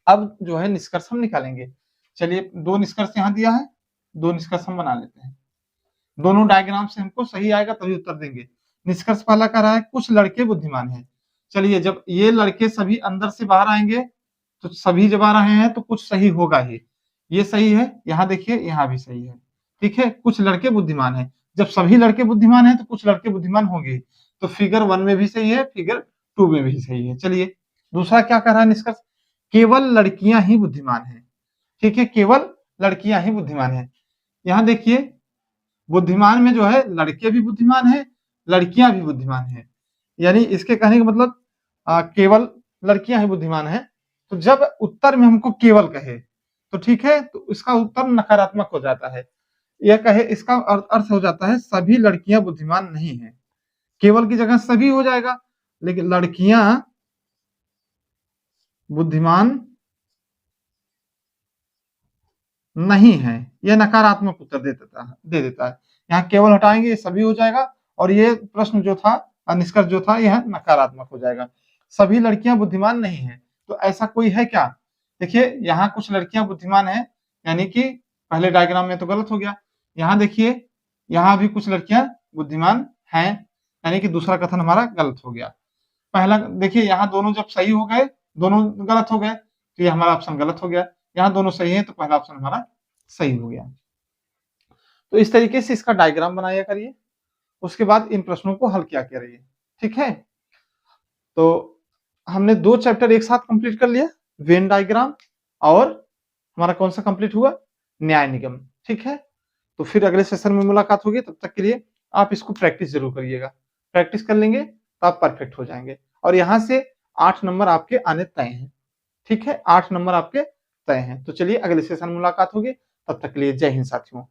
अब जो है निष्कर्ष हम निकालेंगे। चलिए दो निष्कर्ष यहाँ दिया है, दो निष्कर्ष हम बना लेते हैं, दोनों डायग्राम से हमको सही आएगा तभी उत्तर देंगे। निष्कर्ष पहला कह रहा है कुछ लड़के बुद्धिमान हैं। चलिए जब ये लड़के सभी अंदर से बाहर आएंगे तो सभी जब आ रहे हैं तो कुछ सही होगा ही, ये सही है, यहाँ देखिए यहाँ भी सही है। ठीक है, कुछ लड़के बुद्धिमान हैं, जब सभी लड़के बुद्धिमान हैं तो कुछ लड़के बुद्धिमान होंगे, तो फिगर 1 में भी सही है, फिगर 2 में भी सही है। चलिए दूसरा क्या कह रहा है निष्कर्ष, केवल लड़कियां ही बुद्धिमान हैं। ठीक है, केवल लड़कियां ही बुद्धिमान हैं। यहाँ देखिए बुद्धिमान में जो है लड़के भी बुद्धिमान है, लड़कियां भी बुद्धिमान है, यानी इसके कहने का मतलब केवल लड़कियां ही बुद्धिमान है। तो जब उत्तर में हमको केवल कहे तो ठीक है, तो इसका उत्तर नकारात्मक हो जाता है, यह कहे इसका अर्थ हो जाता है सभी लड़कियां बुद्धिमान नहीं है, केवल की जगह सभी हो जाएगा, लेकिन लड़कियां बुद्धिमान नहीं है, यह नकारात्मक उत्तर दे देता है। यहाँ केवल हटाएंगे सभी हो जाएगा, और ये प्रश्न जो था, निष्कर्ष जो था, यह नकारात्मक हो जाएगा। सभी लड़कियां बुद्धिमान नहीं है, तो ऐसा कोई है क्या? देखिए यहाँ कुछ लड़कियां बुद्धिमान है, यानी कि पहले डायग्राम में तो गलत हो गया। यहाँ देखिए, यहाँ भी कुछ लड़कियां बुद्धिमान हैं, यानी कि दूसरा कथन हमारा गलत हो गया। पहला देखिए, यहाँ दोनों जब सही हो गए, दोनों गलत हो गए, तो ये हमारा ऑप्शन गलत हो गया। यहाँ दोनों सही है, तो पहला ऑप्शन हमारा सही हो गया। तो इस तरीके से इसका डायग्राम बनाया करिए, उसके बाद इन प्रश्नों को हल किया करिए। ठीक है, तो हमने 2 चैप्टर एक साथ कंप्लीट कर लिया, वेन डायग्राम और हमारा कौन सा कंप्लीट हुआ, न्याय निगम। ठीक है, तो फिर अगले सेशन में मुलाकात होगी, तब तक के लिए आप इसको प्रैक्टिस जरूर करिएगा। प्रैक्टिस कर लेंगे तो आप परफेक्ट हो जाएंगे, और यहाँ से 8 नंबर आपके आने तय हैं। ठीक है, 8 नंबर आपके तय हैं। तो चलिए अगले सेशन में मुलाकात होगी, तब तक के लिए जय हिंद साथियों।